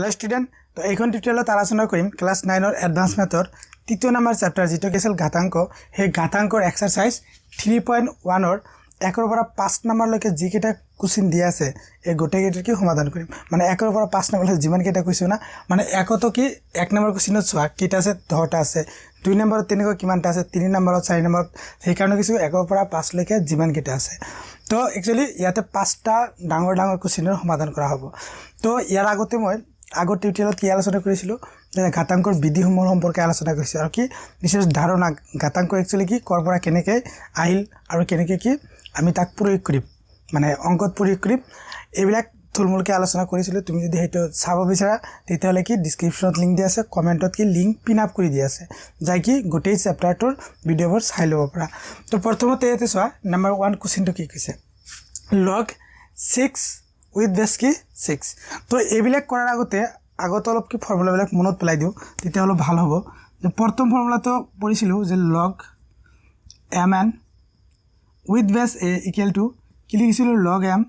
hello student तो এইখন টিউটোৰিয়েলত আলোচনা কৰিম ক্লাস 9 ৰ এডভান্স মেথৰ তৃতীয় নম্বৰ চেপ্টাৰ যেটো কেছিল ঘাতাংক হে ঘাতাংকৰ এক্সাৰসাইজ 3.1 ৰ 1 ৰ পৰা 5 নম্বৰ লৈকে যি কেটা কোশ্চেন দিয়া আছে এই গোটেই কেটা কি সমাধান কৰিম মানে 1 ৰ পৰা 5 নম্বৰ যিমান কেটা কৈছো না মানে 1 তো কি 1 নম্বৰ কোশ্চেনত চোৱা কেটা আছে 10টা আছে 2 নম্বৰত তেনেকৈ কিমানটা আছে 3 নম্বৰত 4 নম্বৰত সেই কাৰণে কিছু 1 ৰ পৰা 5 লৈকে যিমান কেটা আছে তো একচুয়ালি ইয়াতে 5টা ডাঙৰ ডাঙৰ কোশ্চেনৰ সমাধান কৰা হ'ব তো ইয়াৰ আগতে মই আগৰ টিউটোৰিয়েলত কি আলোচনা কৰিছিলো যে ঘাতাংকৰ বিধিসমূহ সম্পৰ্কে আলোচনা কৰিছো আৰু কি বিশেষ ধাৰণা ঘাতাংক একচুয়ালি কি কৰ পৰা কেনেকৈ আহিল আৰু কেনেকৈ কি আমি তাক প্ৰয়োগ কৰিম মানে অংকত প্ৰয়োগ কৰিম এইবিলাক থুলমূলকৈ আলোচনা কৰিছিলো তুমি যদি হেটো চাব বিচাৰা তেতিয়ালে কি ডেসক্ৰিপচনত লিংক দি আছে কমেন্টত কি লিংক পিন আপ কৰি দি আছে যাই কি গোটেই চেপ্টাৰটোৰ ভিডিঅ'বোৰ চাই ল'ব পাৰা তো প্ৰথমতে এতে চোৱা নম্বৰ 1 কোশ্চেনটো কি কৈছে log 6 with base কি 6 তো এইবিলাক কৰাৰ আগতে অলপ কি ফৰ্মুলা বিলাক মনত পেলাই দিও তেতিয়া অলপ ভাল হ'ব যে প্ৰথম ফৰ্মুলা তো পঢ়িছিলো যে log mn with base a equal to কি লিখিছিলো log m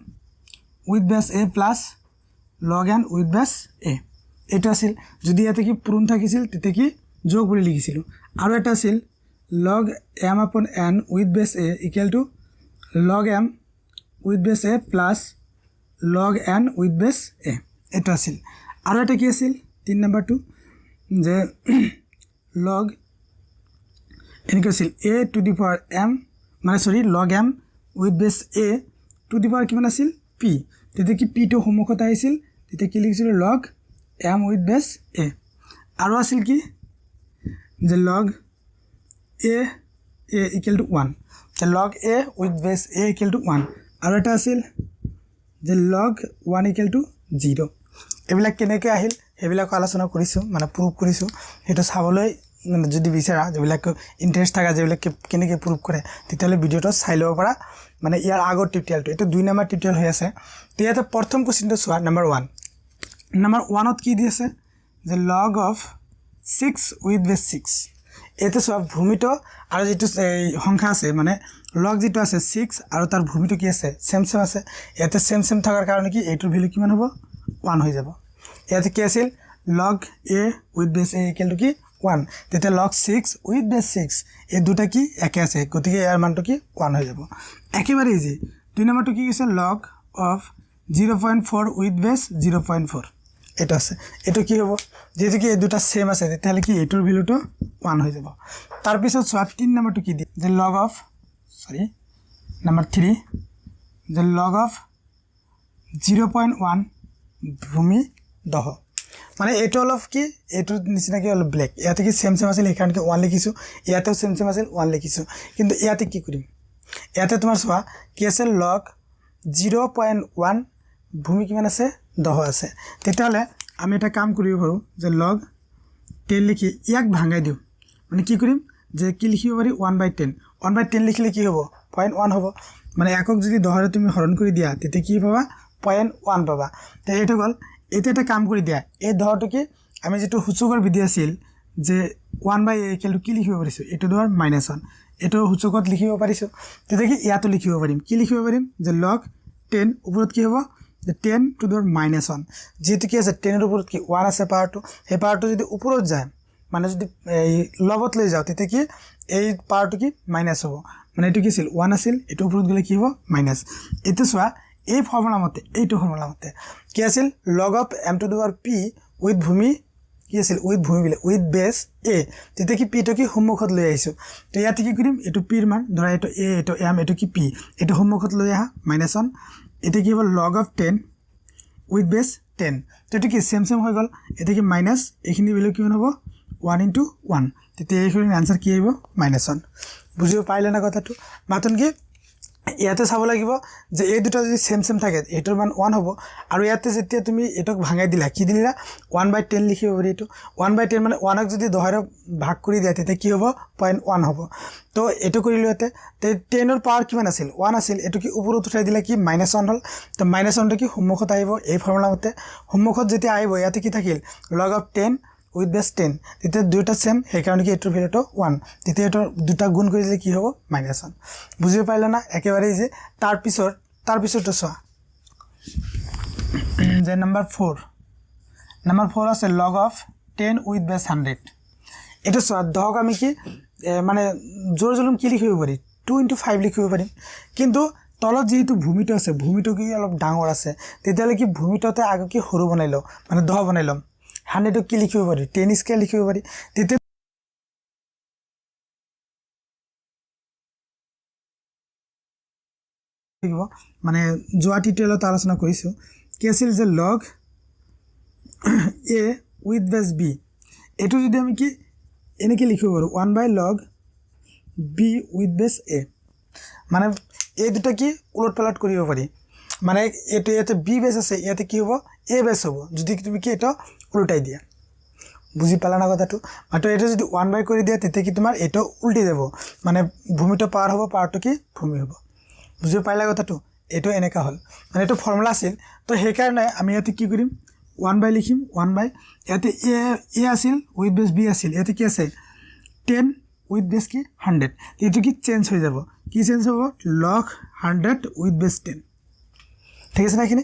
with base a plus log n with base a এটা আছিল যদি ইয়াতে কি পূৰণ থাকিছিল তেতিয়া কি যোগ বুলি লিখিছিলো আৰু এটা আছিল log m upon n with base a equal to log m with base a plus log n with base a এটা আছিল আৰু এটা কি আছিল 3 নম্বৰটো যে log এনেকৈ আছিল a to the power m মানে সৰি log m with base a to the power কিমান আছিল p তেতিয়া কি p টো সমুখত আহিছিল তেতিয়া কি লিখিছিল log m with base a আৰু আছিল কি যে log a equal to 1 the log a with base a equal to 1 আৰু এটা আছিল যে log 1 equal to 0 এবিলাক কেনেকৈ আহিল হেবিলাক আলোচনা কৰিছো মানে প্ৰুভ কৰিছো হেটো চাবলৈ মানে যদি বিচাৰা যেবিলাক ইন্টাৰেস্ট থাকা যেবিলাক কেনেকৈ প্ৰুভ কৰে তেতিয়ালে ভিডিওটো চাই ল'ব পাৰা মানে ইয়াৰ আগৰ টিউটোৰিয়েলটো এটা 2 নম্বৰ টিউটোৰিয়েল হৈ আছে তেতিয়াতে প্ৰথম কোশ্চেনটো চোৱা নম্বৰ 1 নম্বৰ 1 ত কি দি আছে যে log of 6 with base 6 এতে চোৱা ভূমিটো আৰু যেটো সংখ্যা আছে মানে log যেটো আছে 6 আৰু তাৰ ভূমিটো কি আছে সেম আছে ইয়াতে সেম থাকাৰ কাৰণে কি এটোৰ ভ্যালু কিমান হ'ব 1 হৈ যাব ইয়াতে কি আছিল log a with base a equal to কি 1 তেতে log 6 with base 6 এই দুটা কি একে আছে গতিকে ইয়াৰ মানটো কি 1 হৈ যাব একেবাৰে ইজি দুই নম্বৰটো কি কৈছে log of 0.4 with base 0.4 এটা আছে এটো কি হ'ব যেহেতু কি এই দুটা সেম আছে তেতিয়ালে কি এটোৰ ভ্যালুটো 1 হৈ যাব তাৰ পিছত 3 নম্বৰটো কি দি যে log of sorry number 3 the log of 0.1 ভূমি দহ মানে এটো অলপ কি এটো নিচিনা কি অলপ ব্ল্যাক ইয়াতে কি সেম আছিল এখানে কি 1 লিখিছো ইয়াতেও সেম আছিল 1 লিখিছো কিন্তু ইয়াতে কি কৰিম ইয়াতে তোমাৰ চোৱা কি আছে log 0.1 ভূমি কিমান আছে 10 আছে তেতিয়ালে আমি এটা কাম কৰিব পাৰো যে log 10 লিখি ইয়াক ভাঙাই দিও মানে কি কৰিম যে কি লিখিব পাৰি 1/10 1/10 লিখিলে কি হ'ব 0.1 হ'ব মানে একক যদি 10 ৰে তুমি হৰণ কৰি দিয়া তেতে কি পাবা 0.1 পাবা তে এটো গল এতে এটা কাম কৰি দিয়া এই 10টো কি আমি যেটো হুচকৰ বিধি আছিল যে 1/a ইকুৱেল টু কি লিখিব পাৰিছো এটো ধৰ -1 এটো হুচকত লিখিব পাৰিছো তেতে কি ইয়াতো লিখিব পাৰিম কি লিখিব পাৰিম যে log 10 ওপৰত কি হ'ব যে 10 টু ধৰ -1 যেটো কি আছে 10 ৰ ওপৰত কি 1 আছে পাওয়াৰটো হে পাওয়াৰটো যদি ওপৰত যায় মানে যদি এই লগত লৈ যাও তেতে কি এই পাওয়াৰটো কি মাইনাস হ'ব মানে এটো কি আছিল 1 আছিল এটো ওপৰত গলে কি হ'ব মাইনাস এটো সোয়া এই ফৰ্মুলা মতে এইটো ফৰ্মুলা মতে কি আছিল log of m to the power p with ভূমি কি আছিল with ভূমি বিলে with base a তেতে কি p টো কি সম্মুখত লৈ আহিছো তো ইয়াতে কি কৰিম এটো p ৰ মান ধৰা এটো a এটো m এটো কি p এটো সম্মুখত লৈ আহা -1 এতে কি হ'ব log of 10 with base 10 তো এটো কি সেম হৈ গল এতে কি মাইনাস এখিনি ভ্যালু কিমান হ'ব 1 into 1 তেতে এইখিনি আনসার কি আহিব -1 বুজিব পাইলে না কথাটো মাতন কি ইয়াতে চাব লাগিব যে এই দুটা যদি সেম থাকে এটোৰ মান 1 হ'ব আৰু ইয়াতে যেতিয়া তুমি এটক ভাঙাই দিলা কি দিলা 1/10 লিখিব পাৰি এটো 1/10 মানে 1ক যদি 10 ৰে ভাগ কৰি দিয়া তেতে কি হ'ব 0.1 হ'ব তো এটো কৰিলো ইয়াতে 10 ৰ পাৱাৰ কিমান আছিল 1 আছিল এটো কি ওপৰত উঠাই দিলা কি -1 হ'ল তো -1 টো কি সম্মুখত আহিব এই ফৰ্মুলা মতে সম্মুখত যেতিয়া আহিব ইয়াতে কি থাকিল log of 10 with base 10 তেতে দুটা সেম সেই কাৰণে কি এটোৰ ভ্যালুটো 1 তেতে এটো দুটা গুণ কৰি দিলে কি হ'ব -1 বুজিব পাইলা না একেবাৰে যে তাৰ পিছৰটো চোৱা যে নম্বৰ 4 নাম্বাৰ 4 আছে log of 10 with base 100 এটা চোৱা দহক আমি কি মানে জোৰ জলম কি লিখিব পাৰি 2 * 5 লিখিব পাৰিম কিন্তু তলত যেহেতু ভূমিটো আছে ভূমিটো কি অলপ ডাঙৰ আছে তেতিয়ালে কি ভূমিটোতে আগে কি সৰু বনাই লও মানে 10 বনাই লম 100 কি লিখিব পাৰি 10 স্কেল লিখিব পাৰি তেতিয়া মানে যোৱা টিউটোৰিয়েলত আলোচনা কৰিছো কি আছিল যে log a with base b এটো যদি আমি কি এনেকে লিখিব পাৰো 1/log b with base a মানে এই দুটা কি উলট পালট কৰিব পাৰি মানে এতে b বেস আছে ইয়াতে কি হ'ব a বেস হ'ব যদি তুমি কি এটা উল্টাই দিয়া বুজি পালা না কথাটো মাত্ৰ এটা যদি 1 কৰি দিয়া তেতিয়া কি তোমাৰ এটা উল্টি যাব মানে ভূমিটো পাৰ হ'ব পাৰটো কি ভূমি হ'ব বুজি পাইলা কথাটো এটো এনেকা হল মানে এটো ফর্মুলা আছিল তো সেই কাৰণে আমি ইয়াতে কি কৰিম 1 লিখিম 1 ইয়াতে a আছিল উইথ বেস b আছিল ইয়াতে কি আছে 10 উইথ বেস কি 100 এটো কি চেঞ্জ হৈ যাব কি চেঞ্জ হ'ব log 100 উইথ বেস 10 ঠিক আছে নাকি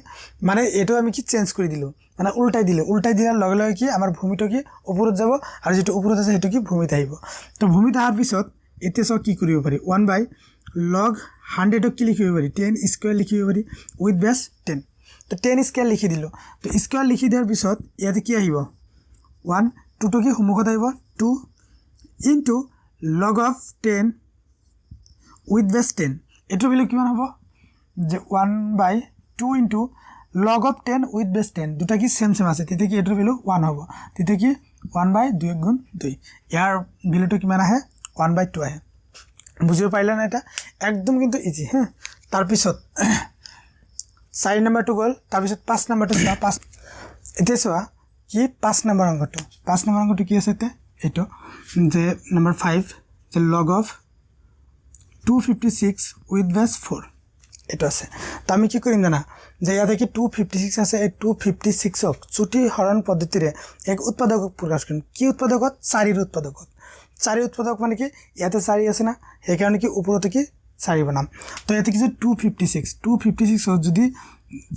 মানে এটো আমি কি চেঞ্জ কৰি দিলো মানে উল্টাই দিয়াৰ লগে লগে কি আমাৰ ভূমিটো কি ওপৰত যাব আৰু যেটো ওপৰত আছে হেতু কি ভূমিত আহিব তো ভূমিত আহাৰ পিছত এতে সব কি কৰিব পাৰি 1/log 100 কি লিখিব পাৰি 10 স্কয়াৰ লিখিব পাৰি উইথ বেস 10 তো 10 স্কয়াৰ লিখি দিলো তো স্কয়াৰ লিখি দিয়াৰ পিছত ইয়াতে কি আহিব 1 2 to কি সমুখত আহিব 2 into log of 10 with base 10 এটো বিলে কিমান হ'ব যে 1/2 into log of 10 with base 10 দুটা কি সেম আছে তেতে কি এটোৰ ভ্যালু 1 হ'ব তেতে কি 1/2 গুণ 2 ইয়াৰ ভ্যালুটো কিমান আহে 1/2 আহে বুজিও পাইলা না এটা একদম কিন্তু ইজি হ্যাঁ তার পিছত 4 নম্বৰটো গল তাৰ পিছত 5 নম্বৰটো চোৱা 5 এতে চোৱা কি 5 নম্বৰ অংকটো কি আছে তে এটো যে নম্বৰ 5 যে log of 256 with base 4 এটো আছে তো আমি কি কৰিম জানা যে ইয়াতে কি 256 আছে এই 256ক চুটি হৰণ পদ্ধতিৰে এক উৎপাদকক প্ৰকাশ কৰিম কি উৎপাদকত 4 উৎপাদকত 4 উৎপাদক মানে কি ইয়াতে 4 আছে না এই কাৰণে কি উপৰতে কি 4 বনাম তো ইয়াতে কি যে 256 যদি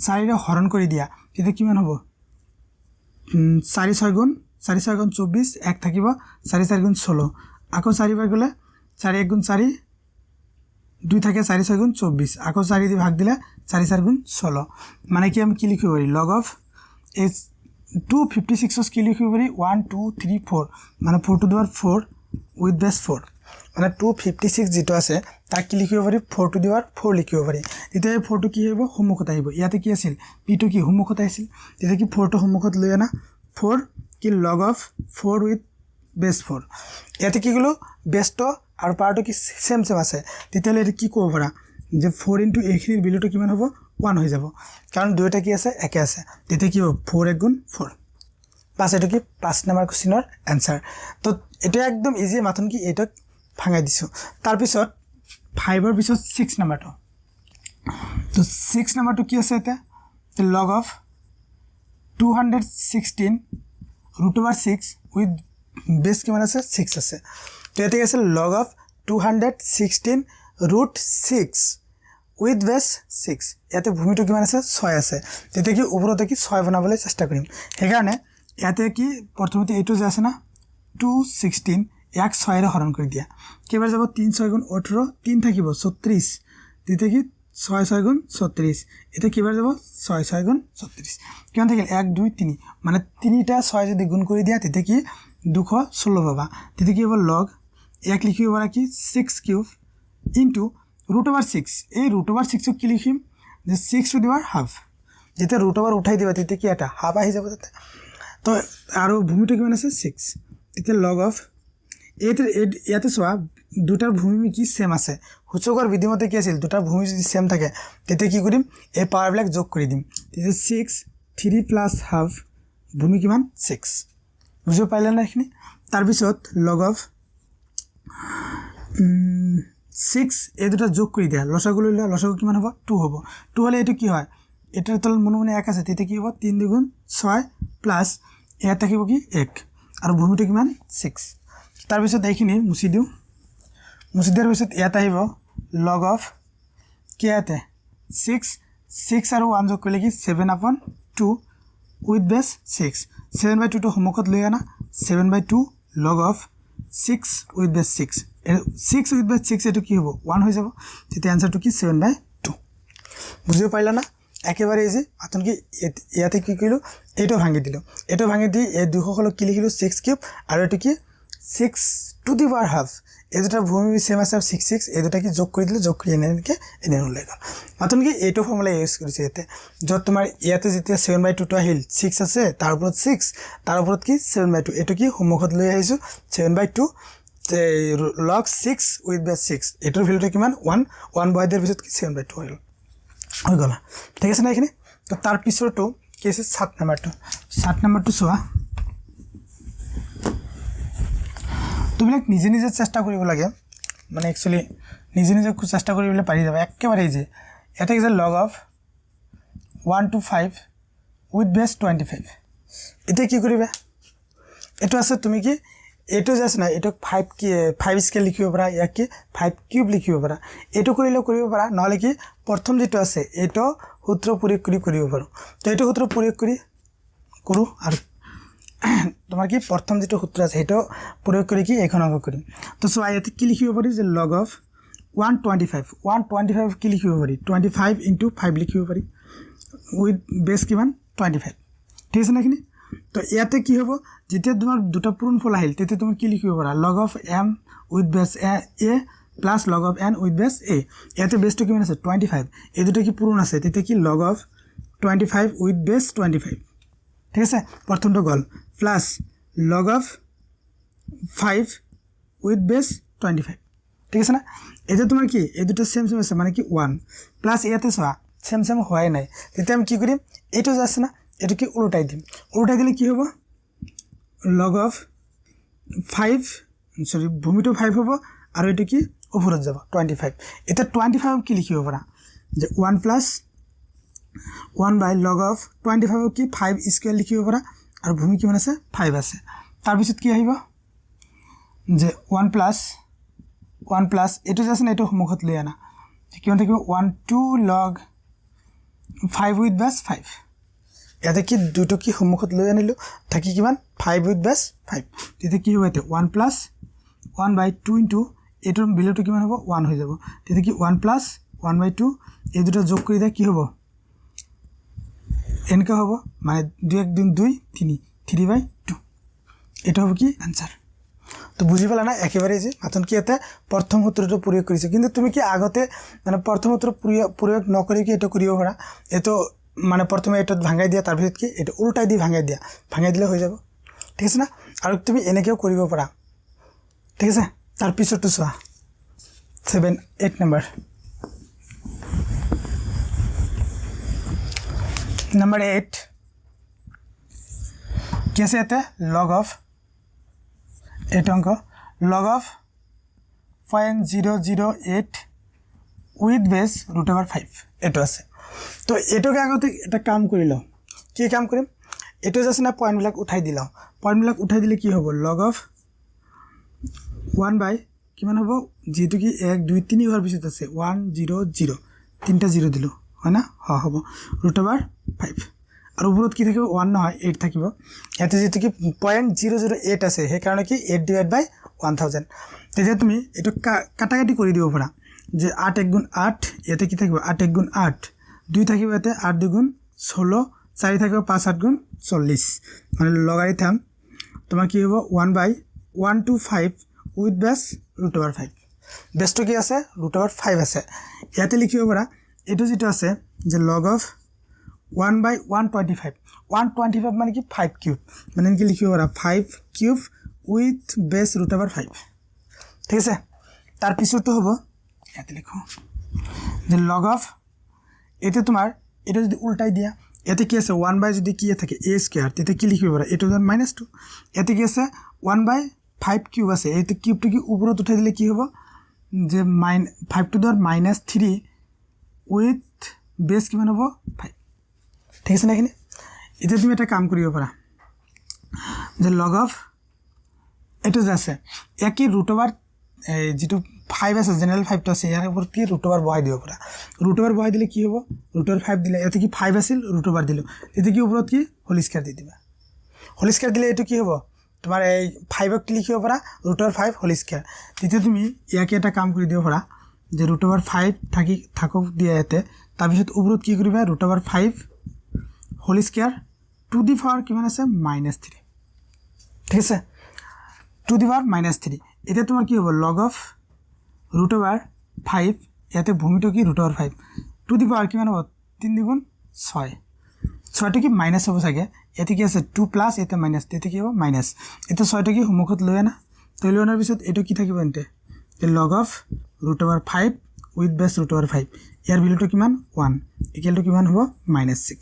4 ৰে হৰণ কৰি দিয়া তেতিয়া কিমান হ'ব 4 6 গুণ 24 এক থাকিব 4 4 গুণ 16 আকৌ 4 বাৰ গলে 4 1 গুণ 4 2 থাকে 4 6 গুণ 24 আকৌ 4 দি ভাগ দিলে 4 4 গুণ 16 মানে কি আমি কি লিখিব পাৰি log of is 256 কি লিখিব পাৰি 1 2 3 4 মানে 4 to the power 4 with base 4 মানে 256 যেটো আছে তাক কি লিখিব পাৰি 4 to the power 4 লিখিব পাৰি তেতিয়া 4 টো কি হ'ব সমুখত আহিব ইয়াতে কি আছিল p টো কি সমুখত আছিল তেতিয়া কি 4 টো সমুখত লৈ আনা 4 কি log of 4 with base 4 ইয়াতে কি গলো base টো আৰু পাৰটো কি সেম আছে তেতিয়ালে এটা কি কব পাৰা যে 4 into a খিনিৰ ভ্যালুটো কিমান হ'ব 1 হৈ যাব কাৰণ দুইটা কি আছে একে আছে তেতিয়া কি হ'ব 4 1 গুণ 4 পাঁচ এটো কি 5 নম্বৰ কোশ্চেনৰ आंसर তো এটা একদম ইজি মাথন কি এটা ভাঙাই দিছো তাৰ পিছত 5 ৰ পিছত 6 নম্বৰটো তো 6 নম্বৰটো কি আছে এটা log of 216 √6 with base কিমান আছে 6 আছে তো এটা আছে log of 216 √6 with base 6 ইয়াতে ভূমিটো কিমান আছে 6 আছে তেতিয়া কি ওপৰতে কি 6 বনাবলৈ চেষ্টা কৰিম হেকাৰণে ইয়াতে কি প্ৰথমতে এইটো যে আছে না 216 এক 6 ৰে হৰণ কৰি দিয়া কেবাৰ যাব 3 6 গুণ 18 3 থাকিব 36 তেতিয়া কি 6 6 গুণ 36 এটা কেবাৰ যাব 6 6 গুণ 36 কিমান থাকিল 1 2 3 মানে 3টা 6 যদি গুণ কৰি দিয়া তেতিয়া কি 216 পাবা তেতিয়া কি হ'ব log এক লিখিব পাৰা কি 6 কিউব into √6 এই √6 কি লিখিম যে 6 to the power half যেটা √, উঠাই দিবা তেতিয়া কি এটা হাফ আহি যাব তাতে তো আৰু ভূমিটো কিমান আছে 6 তেতিয়া log of ইয়াতে চোৱা দুটাৰ ভূমি কি সেম আছে হুচকৰ বিধিমতে কি আছিল দুটাৰ ভূমি যদি সেম থাকে তেতিয়া কি কৰিম এই পাৱাৰ ব্লক যোগ কৰি দিম তেতিয়া 6 3 plus half ভূমি কিমান 6 বুজি পাইলা না এখিনি তাৰ পিছত log of 6 এই দুটা যোগ কৰি দিয়া লসাগু লইলা লসাগু কিমান হ'ব 2 হ'ব 2 হলে এটো কি হয় এটাৰ তল মনে মনে 1 আছে তেতিয়া কি হ'ব 3 2 6 প্লাস এটা কি হ'ব কি 1 আৰু ভূমিটো কিমান 6 তাৰ পিছত এইখিনি মুছি দিও মুছি দিয়াৰ পিছত ইয়াত আহিব log of কি আছে 6 6 আৰু 1 যোগ কৰিলে কি 7/2 উইথ বেছ 6 7/2 টো সন্মুখত লৈ আনা 7/2 লগ অফ 6 উইথ বেছ 6 6 উইথ বেছ 6 এইটো কি হ'ব 1 হৈ যাব তেতিয়া এনসাৰটো কি 7/2 বুজিব পাৰিলা না একেবাৰে ইজি আতনকি ইয়াতে কি কৰিলো এইটো ভাঙি দিলো এইটো ভাঙি দি এই দুখক কি লিখিলো 6 কিউব আৰু এটো কি 6 টু দি পাৱাৰ হাফ এই দুটা ভূমি সেম আছে 6 6 এই দুটা কি যোগ কৰি দিলে যোগ কৰি এনেকে এনে ওলাই গ'ল আতনকি এইটো ফৰ্মুলা ইউজ কৰিছে ইয়াতে যত তোমাৰ ইয়াতে যেতিয়া 7/2 টো আহিল 6 আছে তাৰ ওপৰত 6 তাৰ ওপৰত কি 7/2 এটো কি সন্মুখত লৈ আহিছো 7/2 log 6 with base 6 এটোৰ ভ্যালুটো কিমান 1 1 বহাই দিয়াৰ পিছত কি 7/2 হল হৈ গলা ঠিক আছে না এখানে তো তার পিছৰটো কি আছে 7 নম্বৰটো চোৱা তুমি নিজে নিজে চেষ্টা কৰিব লাগে মানে একচুয়ালি নিজে নিজে চেষ্টা কৰিবলৈ পাৰি যাব একেবাৰে ইজি এটা কি log of 1 to 5 with base 25 এটা কি কৰিবা এটো আছে তুমি কি এটো জাস্ট না এটো 5 কি 5 স্কেল লিখিব পাৰা ইয়া কি 5 কিউব লিখিব পাৰা এটো কৰিলে কৰিব পাৰা নহলে কি প্ৰথম যেটো আছে এটো সূত্ৰ প্ৰয়োগ কৰি কৰিব পাৰো তো এটো সূত্ৰ প্ৰয়োগ কৰি কৰো আৰু তোমাৰ কি প্ৰথম যেটো সূত্ৰ আছে এটো প্ৰয়োগ কৰি কি এখন অঙ্ক কৰিম তো সো আইতে কি লিখিব পাৰি যে log of 125 কি লিখিব পাৰি 25 into 5 লিখিব পাৰি উইথ বেস কিমান 25 ঠিক আছে নাখিনি তো ইয়াতে কি হ'ব যেতিয়া তোমাৰ দুটা পূৰ্ণফল আহিল তেতিয়া তুমি কি লিখিব পাৰা log of m with base a plus log of n with base a ইয়াতে বেসটো কিমান আছে 25 এই দুটা কি পূৰণ আছে তেতিয়া কি log of 25 with base 25 ঠিক আছে প্ৰথমটো গল plus log of 5 with base 25 ঠিক আছে না এটা তোমাৰ কি এই দুটো সেম সেম আছে মানে কি 1 প্লাস ইয়াতে চোৱা সেম সেম হয় নাই তেতিয়া আমি কি কৰিম এইটো আছে না এটো কি উল্টাই দিম উল্টাই দিলে কি হ'ব log of 5 সরি ভূমিটো 5 হ'ব আৰু এটো কি ওপৰত যাব 25 এটা 25 কি লিখিব পাৰা যে 1 plus 1 by log of 25 কি 5 স্কয়ার লিখিব পাৰা আৰু ভূমি কিমান আছে 5 আছে তাৰ পিছত কি আহিব যে 1 plus এটো আছে না এটো সন্মুখত লৈ আনা কিমান থাকিব 1 2 log 5 with base 5 ইয়াতে কি দুটো কি সন্মুখত লৈ আনিলো থাকি কিমান 5 with base 5 তেতিয়া কি হ'ব এতে 1 plus 1 by 2 into এটোৰ ভ্যালুটো কিমান হ'ব 1 হৈ যাব তেতিয়া কি 1 plus 1 by 2 এই দুটো যোগ কৰি দিয়া কি হ'ব এনকা হ'ব মানে 2 1 2 3 3/2 এটা হ'ব কি आंसर তো বুঝি পালা না একেবারে যে আতন কি এটা প্রথম সূত্রটো প্রয়োগ কৰিছে কিন্তু তুমি কি আগতে মানে প্ৰথম সূত্ৰ প্ৰয়োগ নকৰি কি এটা কৰিব পাৰা এটো মানে প্ৰথমে এটা ভাঙাই দিয়া তাৰ পিছত কি এটা উল্টাই দি ভাঙাই দিলে হৈ যাব ঠিক আছে না আৰু তুমি এনেকেও কৰিব পাৰা ঠিক আছে তাৰ পিছৰটো চোৱা 8 নম্বৰ Number 8 कैसे आते हैं log of 8 अंक log of 0.008 with base √5 এটো আছে তো এটোকে আগতে এটা কাম কৰি লও কি কাম কৰিম এটো জাস্ট না পয়েন্ট বিলাক উঠাই দিলে কি হ'ব log of 1 by কিমান হ'ব যেটো কি 1 2 3 ঘৰ পিছত আছে 1 0 0 তিনটা 0 দিলো হয় না হ'ব √5 আৰু উপৰত কি থাকিব 1 নহয় 8 থাকিব ইয়াতে যেটো কি 0.008 আছে হে কাৰণে কি 8 divided by 1000 তেতিয়া তুমি এটো কাটাকাটি কৰি দিব পাৰা যে 8 1 গুণ 8 ইয়াতে কি থাকিব 8 1 গুণ 8 2 থাকিব ইয়াতে 8 2 গুণ 16 4 থাকিব 5 8 গুণ 40 মানে লগাৰিথম তোমাৰ কি হ'ব 1 by 1 to 5 with base √5 বেসটো কি আছে √5 আছে ইয়াতে লিখিব পাৰা এটো যেটো আছে যে log of 1 by 125 মানে কি 5 কিউব মানে কি লিখিব পাৰা 5 কিউব with base √5 ঠিক আছে তাৰ পিছৰটো হ'ব ইয়াতে লিখো যে log of এতে তোমাৰ এটা যদি উল্টাই দিয়া এতে কি আছে 1 by যদি কি থাকে a স্কয়ার তেতে কি লিখিব পাৰা a to the -2 এতে কি আছে 1 by 5 কিউব আছে এতে কিউবটো কি উপৰত উঠাই দিলে কি হ'ব যে 5 to the -3 with base কিমান হ'ব 5 ঠিক আছে নাখিনি এটা তুমি এটা কাম কৰিব পাৰা যে log of এটো আছে একই √যেটো 5 আছে জেনাৰেল 5টো আছে ইয়াৰ ওপৰত কি ৰুট ওভাৰ বহাই দিব পৰা ৰুট ওভাৰ বহাই দিলে কি হ'ব ৰুট ওভাৰ 5 দিলে এতে কি 5 আছিল ৰুট ওভাৰ দিলো তেতিয়া কি ওপৰত কি হোল স্কয়াৰ দি দিবা হোল স্কয়াৰ দিলে এটো কি হ'ব তোমাৰ এই 5 ক লিখিব পৰা ৰুট ওভাৰ 5 হোল স্কয়াৰ তেতিয়া তুমি ইয়াকে এটা কাম কৰি দিব পৰা যে ৰুট ওভাৰ 5 থাকক দিয়া এতে তাৰ পিছত ওপৰত কি কৰিবা root over 5 whole square to the power কিমান আছে -3 ঠিক আছে টু দি পাৱাৰ -3 এটা তোমাৰ কি হ'ব log of root over 5 ইয়াতে ভূমিটো কি root over 5 two the power কিমান হ'ব 3 দ্বিগুণ 6 6টো কি মাইনাস হ'ব চাগে ইয়াতে কি আছে 2 প্লাস এটা মাইনাস তেতে কি হ'ব মাইনাস এটা 6টো কি সমুখত লৈ আনা তো লৈ আনাৰ পিছত এটো কি থাকিব এন্তে log of root over 5 with base root over 5 ইয়াৰ ভ্যালুটো কিমান 1 ইকুয়াল টু কিমান হ'ব -6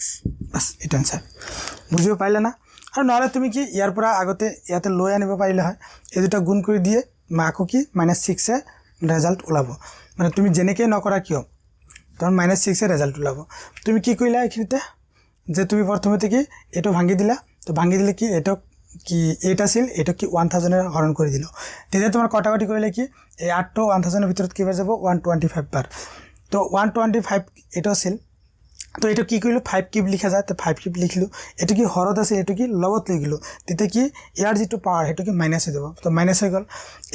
বাস এটা आंसर বুজিব পাইলা না আৰু নহলে তুমি কি ইয়াৰ পৰা আগতে ইয়াতে লৈ আনিব পাৰিলে হয় এই দুটা গুণ কৰি দিয়ে মাকো কি -6 এ ৰেজাল্ট ওলাব মানে তুমি জেনেকে নকৰা কিয় তখন -6 এ রেজাল্ট ওলাব তুমি কি কইলা এখিনিতে যে তুমি প্রথমতে কি এটো ভাঙি দিলা তো ভাঙি দিলে কি এটো কি 8 আছিল এটো কি 1000 এর হরণ করে দিল তেতিয়া তোমার কটাকটি কইলে কি এই 8 টো 1000 এর ভিতৰত কি হৈ যাব 125 বার তো 125 এটো আছিল তো এটা কি কইলো 5 কিউব লিখা যায় তো 5 কিউব লিখলো এটা কি হরত আছে এটা কি লবত লিখলো তেতিয়া কি ইয়াৰ যেটো পাৱাৰ হেটো কি মাইনাস হৈ যাব তো মাইনাস হৈ গল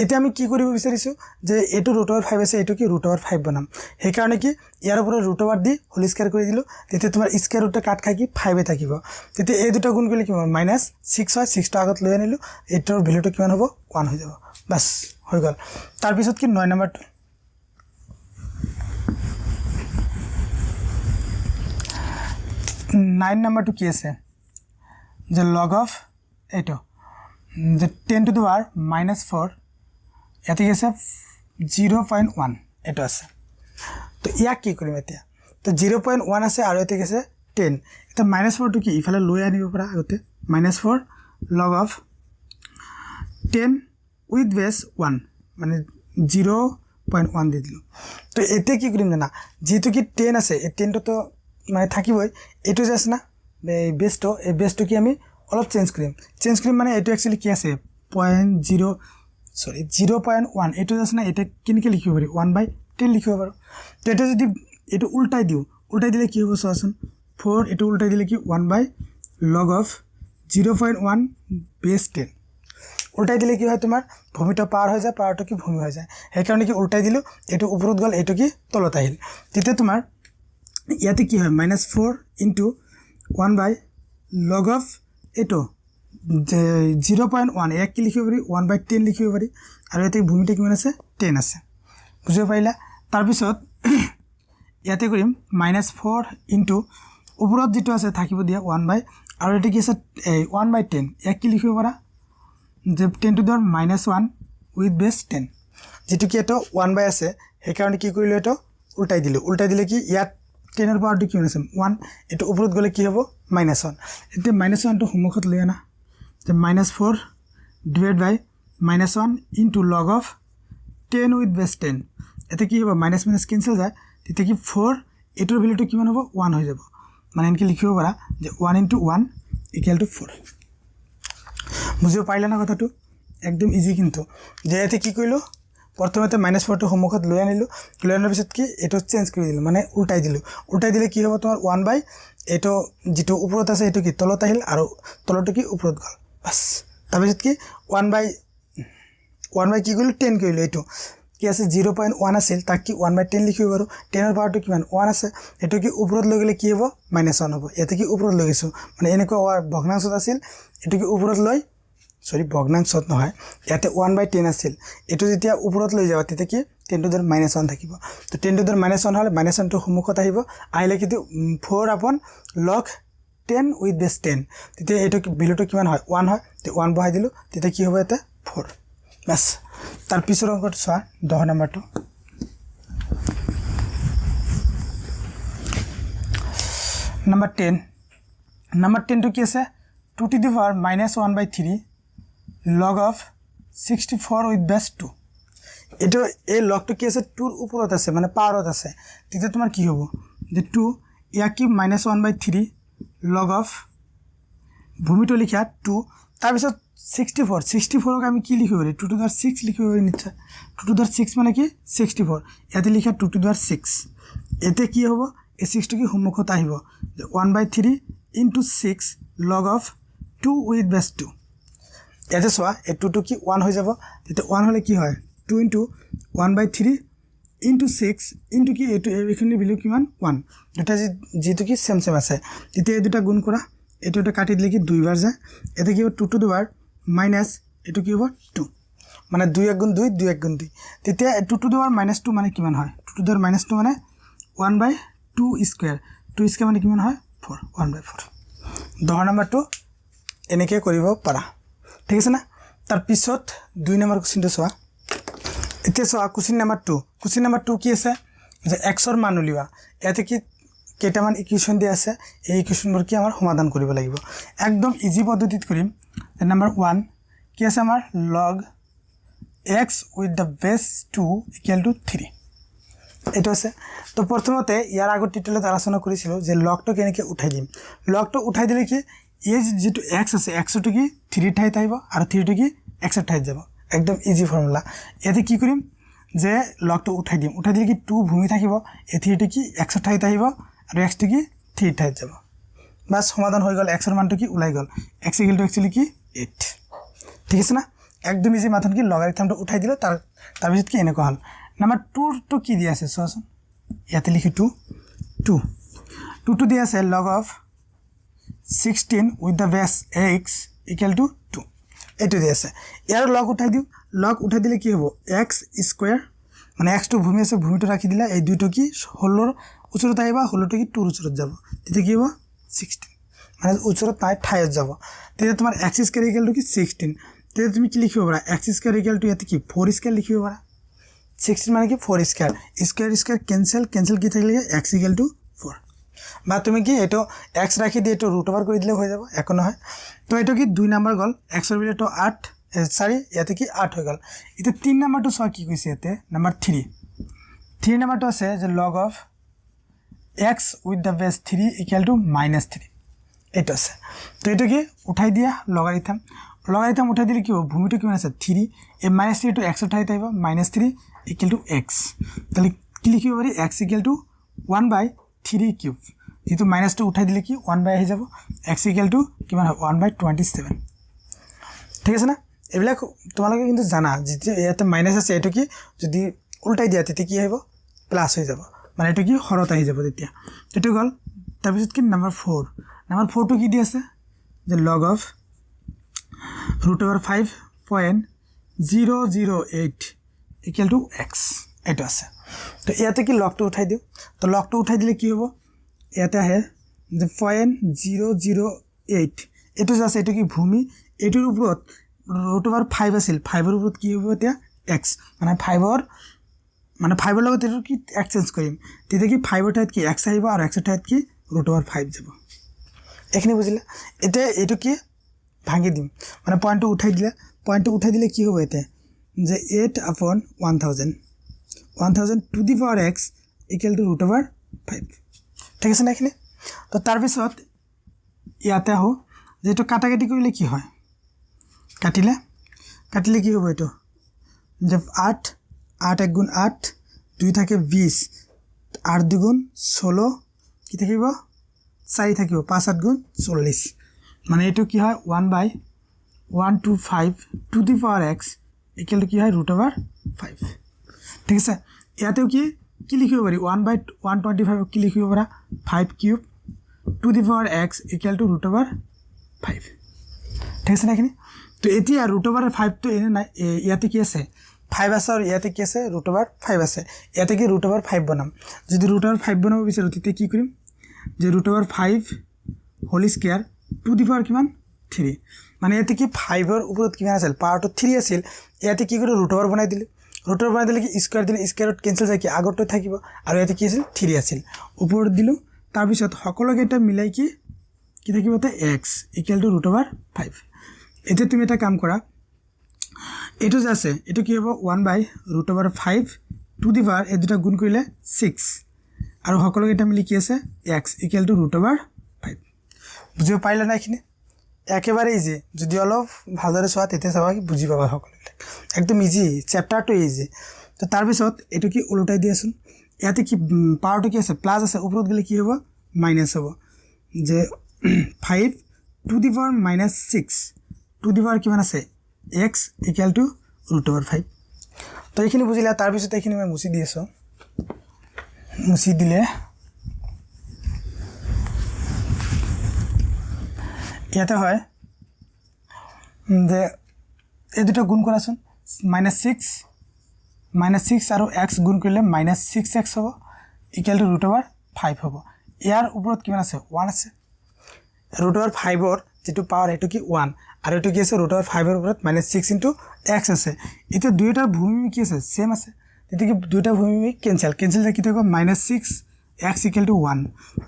এতিয়া আমি কি কৰিব বিচাৰিছো যে এটো ৰুট ওভাৰ 5 আছে এটো কি ৰুট ওভাৰ 5 বনাম সেই কাৰণে কি ইয়াৰ ওপৰত root over the whole square কৰি দিলো তেতিয়া তোমাৰ স্কয়াৰ ৰুটে কাট খাই কি 5 এ থাকিব তেতিয়া এই দুটা গুণ কৰিলে কি হ'ব -6 হয় 6 টো আগত লৈ আনিলো এটোৰ ভ্যালুটো কিমান হ'ব 1 হৈ যাব বাস হৈ গল তাৰ পিছত কি 9 নম্বৰটো 9 নম্বৰটো কি আছে যে log of এটো যে 10 টু দি পাৱাৰ -4 ইয়াতে কি আছে 0.1 এটো আছে তো ইয়াক কি কৰিম এতিয়া তো 0.1 আছে আৰু এতে কি আছে 10 এটা -4 টো কি ইফালে লৈ আনিব পৰা আগতে -4 log of 10 with base 1 মানে 0.1 দি দিলো তো এতে কি কৰিম জানা যেটো কি 10 আছে এই 10 তো মানে থাকিবই এটো জাস্ট না এই বেসটো কি আমি অলপ চেঞ্জ কৰিম মানে এটো एक्चुअली কি আছে 0.1 এটো জাস্ট না এটা কিনকে লিখিব পাৰি 1/10 লিখিব পাৰো তো এটা যদি এটো উল্টাই দিলে কি হ'ব চোৱাচোন 4 এটো উল্টাই দিলে কি 1/log of 0.1 base 10 উল্টাই দিলে কি হয় তোমাৰ ভূমিটো পাৰ হৈ যায় পাৰটো কি ভূমি হৈ যায় সেই কাৰণে কি উল্টাই দিলো এটো ওপৰত গল এটো কি তলত আহিল তেতিয়া তোমাৰ ইয়াতে কি হয় -4 into 1/log of এটো 0.1 এক কি লিখিব পাৰি 1/10 লিখিব পাৰি আৰু ইয়াতে ভূমিটো কিমান আছে 10 আছে বুজিব পাৰিলা তাৰ পিছত ইয়াতে কৰিম -4 into ওপৰত যেটো আছে থাকিব দিয়া 1/ আৰু এটা কি আছে 1/10 এক কি লিখিব পাৰা যে 10 to the -1 with base 10 যেটো কি এটো 1/ আছে সেই কাৰণে কি কৰিলো এটো উল্টাই দিলে কি ইয়াত 10 এৰ পাওয়াৰটো কি আছে 1 এটো উপৰত গলে কি হ'ব -1 এতে -1 টো সমুখত লৈ আনা যে -4 divided by -1 into log of 10 with base 10 এতে কি হ'ব মাইনাস ক্যান্সেল যায় তেতিয়া কি 4 এটোৰ ভ্যালুটো কিমান হ'ব 1 হৈ যাব মানে এনকে লিখিব পাৰা যে 1 into 1 equal to 4 বুজিব পাৰিলা না কথাটো একদম ইজি কিন্তু যে এতে কি কইলো প্ৰথমতে -4 টো সমুখত লৈ আনিলো লৈ আনাৰ পিছত কি এটো চেঞ্জ কৰি দিলো মানে উল্টাই দিলে কি হ'ব তোমাৰ 1/ এটো যেটো ওপৰত আছে এটো কি তলত আহিল আৰু তলটো কি ওপৰত গল বাস তাৰ পিছত কি 1/1 কি কইলো 10 কইলো এটো কি আছে 0.1 আছিল তাক কি 1/10 লিখিব পাৰো 10 এৰ পাওয়াৰটো কিমান 1 আছে এটো কি ওপৰত লৈ গলে কি হ'ব -1 হ'ব এতে কি ওপৰত লৈ গৈছো মানে এনেকৈ ভগ্নাংশত আছিল এটো কি ওপৰত লৈ সৰি ভগ্নাংশত নহয় ইয়াতে 1/10 আছিল এটো যেতিয়া ওপৰত লৈ যাবা তেতিয়া কি 10 to the -1 থাকিব তো 10 to the -1 হলে -1 টো সমুখত আহিব আহিলে কি 4/log 10 with base 10 তেতিয়া এটো কি ভ্যালুটো কিমান হয় 1 হয় তে 1 বহাই দিলো তেতিয়া কি হ'ব এটা 4 বাস তার পিছৰ অংকটো চোৱা 10 নম্বৰটো নাম্বার 10 টো কি আছে 2 to the power -1/3 log of 64 with base 2 এটো এই লগটো কি আছে 2 ৰ ওপৰত আছে মানে পাৰত আছে তেতিয়া তোমাৰ কি হ'ব যে 2 ইয়া কি -1/3 log of ভূমিটো লিখা 2 তাৰপিছত 64ক আমি কি লিখিব পাৰি 2 to the 6 লিখিব পাৰি নিশ্চয় 2 to the 6 মানে কি 64 ইয়াতে লিখা 2 to the 6 এতে কি হ'ব এই 6 টো কি সন্মুখত আহিব 1/3 into 6 log of 2 with base 2 ইয়াতে চোৱা এই 2 টো কি 1 হৈ যাব তেতে 1 হলে কি হয় 2 into 1/3 into 6 into কি এটো এইখিনি ভ্যালু কিমান 1 দুটা যেটো কি সেম আছে তেতে এই দুটা গুণ কৰা এটো কাটি দিলে কি দুই বার যায় এতে কি হবে 2 to the power minus এটো কি হবে 2 মানে 2 1 গুণ 2 2 1 গুণ 2 তেতে 2 to the power -2 মানে কিমান হয় 2 to the power -2 মানে 1/2 স্কয়ার 2 স্কয়ার মানে কিমান হয় 4 1/4 দহ নম্বৰটো এনেকৈ কৰিব পাৰা ঠিক আছে না তাৰ পিছত 2 নম্বৰ কোশ্চেনটো চোৱা এতিয়া চোৱা কোশ্চেন নম্বৰ 2 কি আছে যে x ৰ মান উলিওৱা ইয়াতে কি কেইটামান ইকুৱেশ্যন দিয়া আছে এই ইকুৱেশ্যনবোৰ কি আমাৰ সমাধান কৰিব লাগিব একদম ইজি পদ্ধতিত কৰিম নাম্বাৰ 1 কি আছে আমাৰ log x with the base 2 equal to 3 এটো আছে তো প্ৰথমতে ইয়াৰ আগৰ টিউটোৰিয়েলত আলোচনা কৰিছিলো যে লগটো কেনেকৈ উঠাই দিম লগটো উঠাই দিলে কি এই যেটো x আছে x টো কি 3 ঠাইত আহিব আৰু 3 টো কি x ঠাইত যাব একদম ইজি ফৰ্মুলা এতে কি কৰিম যে লগটো উঠাই দিলে কি 2 ভূমি থাকিব এই 3 টো কি x ঠাইত আহিব আৰু x টো কি 3 ঠাইত যাব বাস সমাধান হৈ গল x ৰ মানটো কি ওলাই গল x ইকুয়াল টু एक्चुअली কি 8 ঠিক আছে না একদম ইজি মাথন কি লগারিথমটো উঠাই দিলে তাৰ পিছত কি এনেকুৱা হল নাম্বার 2 তো কি দিয়া আছে সোয়াসন ইয়াতে লিখি 2 to দিয়া আছে log of 16 with the base x equal to 2 এটো দিয়া আছে ইয়াৰ log উঠাই দিও log উঠাই দিলে কি হ'ব x স্কয়ার মানে x টো ভূমি আছে ভূমিটো ৰাখি দিলা এই দুটো কি 16 ৰ উচৰত আহিবা 16 টো কি 2 ৰ উচৰত যাব তেতিয়া কি হ'ব 16 মানে উচৰত নাই ঠাইত যাব তেতিয়া তোমাৰ x স্কয়াৰ ইকুয়াল টু কি 16 তেতিয়া তুমি কি লিখিব পাৰা x স্কয়াৰ ইকুয়াল টু ইয়াতে কি 4 স্কয়াৰ লিখিব পাৰা 16 মানে কি 4 স্কয়ার স্কয়ার ক্যান্সেল কি থাকিলে x ইকুয়াল টু 4 বা তুমি কি এটো x রাখি দিয়ে এটো √ কৰি দিলে হৈ যাব একো নহয় তো এটো কি 2 নাম্বাৰ গল x ৰ বিলে তো 8 সৰি ইয়াতে কি 8 হৈ গল এটা 3 নাম্বাৰটো সব কি কৈছে ইয়াতে নাম্বাৰ 3 নাম্বাৰটো আছে যে log of x with the base 3 equal to -3 এটা আছে তো এটো কি উঠাই দিয়া লগারিথম উঠাই দিলে কি হবে ভূমিটো কিমান আছে 3 এই -3 to x উঠাই তাইবা -3 equal to x তাহলে কি লিখিব পারি x equal to 1/3 কিউব যেটো -2 উঠাই দিলে কি 1 বাই আহি যাব x equal to কিমান হয় 1/27 ঠিক আছে না এবিলা তোমালোকে কিন্তু জানা যে ইয়াতে মাইনাস আছে এটো কি যদি উল্টাই দিয়া তেতিয়া কি হইব প্লাস হৈ যাব মানে এটো কি হৰত আহি যাব তেতিয়া এটো গল তাৰপিছত কি নাম্বার 4 টো কি দি আছে যে log of √5.008 equal to x এটো আছে তো ইয়াতে কি লগটো উঠাই দিও তো লগটো উঠাই দিলে কি হ'ব ইয়াতে আহে যে 0.008 এটো আছে এটো কি ভূমি এটোৰ ওপৰত √5 আছিল 5 ৰ ওপৰত কি হ'ব এতিয়া x মানে 5 ৰ লগত এটো কি এক্সচেঞ্জ কৰিম তেতিয়া কি 5 ৰ ঠাইত কি x আহিব আৰু x ৰ ঠাইত কি √5 যাব এখানে বুঝিলা এটা এটো কি ভাঙি দিম মানে পয়েন্টটো উঠাই দিলে কি হ'ব এতে যে 8/1000 to the power x equal to √5 ঠিক আছে না এখানে তো তাৰ পিছত ইয়াতে আহো যেটো কাটাকাটি কৰিলে কি হয় কাটিলে কি হ'ব এটো যে 8 1 গুণ 8 2 থাকে 20 8 2 গুণ 16 কি থাকিব 4 থাকিব 5 8 গুণ 40 মানে এটো কি হয় 1/125 to the power x equal to কি হয় √5 ঠিক আছে ইয়াতেও কি লিখিব পাৰি 1/125 কি লিখিব পাৰা 5 cube to the power x equal to √5 ঠিক আছে নাকি তো এতিয়া √5 তো এনে নাই ইয়াতে কি আছে 5 আছে আৰু ইয়াতে কি আছে √5 আছে ইয়াতে কি √5 বনাম যদি √5 বনাব বিচাৰো তেতিয়া কি কৰিম যে √5 whole square to the power কিমান 3 মানে ইয়াতে কি 5 ৰ ওপৰত কিমান আছিল পাৱাৰটো 3 আছিল ইয়াতে কি কৰি √5 বনাই দিলে কি স্কয়াৰ দিলে স্কয়াৰত ক্যান্সেল যায় কি আগৰটো থাকিব আৰু ইয়াতে কি আছিল 3 আছিল ওপৰত দিলো তাৰ পিছত সকলোকেইটা মিলাই কি থাকিব তে x equal to √5 এতিয়া তুমি এটা কাম কৰা এটো যে আছে এটো কি হ'ব 1/√5 to the power এই দুটা গুণ কৰিলে 6 আৰু সকলোকেইটা মিলি কি আছে x equal to √5 বুজিব পাৰিলা না এখিনি একেবাৰে ইজি যদি অলপ ভালদৰে চোৱা তেতিয়া চাবা কি বুজি পাবা সকলোবিলাক একদম ইজি চেপ্টাৰটো ইজি তো তাৰপিছত এইটো কি ওলোটাই দিয়াচোন ইয়াতে কি পাৱাৰটো কি আছে প্লাছ আছে ওপৰত গ'লে কি হ'ব মাইনাছ হ'ব যে 5 two the power -6 two the power কিমান আছে x ইকুৱেল টু √5 তো এইখিনি বুজিলা তাৰপিছত এইখিনি মই মুছি দি আছোঁ মুছি দিলে ইয়াতে হয় যে এই দুটা গুণ কৰাচোন -6 আৰু x গুণ কৰিলে -6x হ'ব ইকুৱেল টু √5 হ'ব ইয়াৰ ওপৰত কিমান আছে 1 আছে √5ৰ যেটো পাৱাৰ এটো কি 1 আৰু এটো কি আছে √5ৰ ওপৰত -6 * x আছে এটা দুইটাৰ ভূমি কি আছে সেম আছে তেতিয়া কি দুইটা ভূমি কেনসেল কি থাকিব -6 x = 1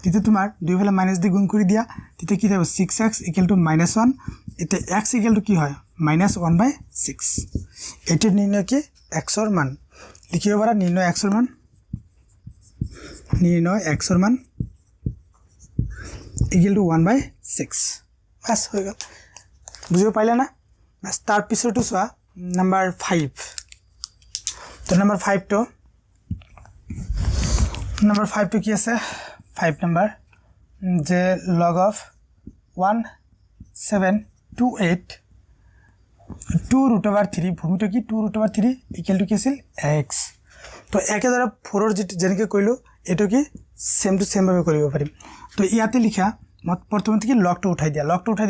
তেতিয়া তোমাৰ দুইফালে মাইনাস দি গুণ কৰি দিয়া তেতিয়া কি থাকিব 6x = -1 এটা x = কি হয় -1/6 এটো নিৰ্ণয় কি x ৰ মান লিখিব পাৰা নিৰ্ণয় x ৰ মান = 1/6 বাস হৈ গ'ল বুজিব পাৰিলা না বাস তাৰ পিছৰটো চোৱা নাম্বাৰ 5 তো নাম্বাৰ 5 টো কি আছে 5 নাম্বাৰ যে log of 1728 2√3 ভূমিটো কি 2√3 ইকুৱেল টু কি আছিল x তো একেদৰে 4 ৰ যেনেকৈ কৰিলো এটো কি সেম টু সেম ভাবে কৰিব পাৰিম তো ইয়াতে লিখা মই প্ৰথমতে কি লগটো উঠাই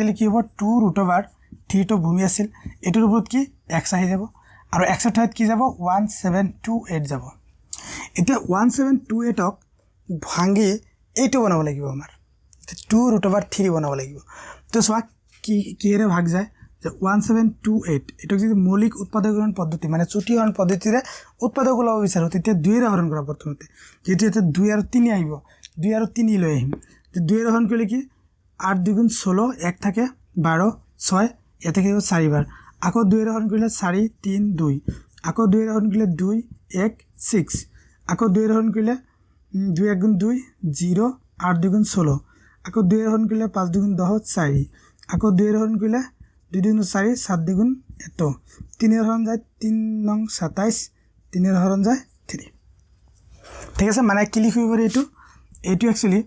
দিলে কি হ'ব 2√3 তো ভূমি আছিল এটোৰ ওপৰত কি x আহি যাব আৰু x ৰ ঠাইত কি যাব 1728 যাব এতিয়া 1728 ক ভাঙি এইটো বনাব লাগিব আমাৰ 2√3 বনাব লাগিব তো সোৱা কিৰে ভাগ যায় যে 1728 এটো যদি মৌলিক উৎপাদকৰণ পদ্ধতি মানে চুটিহৰণ পদ্ধতিৰে উৎপাদক ওলাব বিচাৰো তেতিয়া 2 ৰে হৰণ কৰা প্ৰথমতে যেটো এটা 2 আৰু 3 আহিব 2 আৰু 3 লৈ আহিম তো 2 ৰে হৰণ কৰিলে কি 8 2 * 16 1 থাকে 12 6 এতে কি 4 বার আকৌ 2 ৰে হৰণ কৰিলে 4 3 2 আকৌ 2 ৰে হৰণ কৰিলে 2 1 6 আকৌ 2 ৰে হৰণ কৰিলে 2 1 * 2 0 8 2 * 16 আকৌ 2 ৰে হৰণ কৰিলে 5 2 * 10 4 আকৌ 2 ৰে হৰণ কৰিলে 2 2 * 4 7 2 * 8 3 ৰে হৰণ যায় 3 9 27 3 ৰে হৰণ যায় 3 ঠিক আছে মানে কি লিখিব পাৰি এইটো একচুয়ালি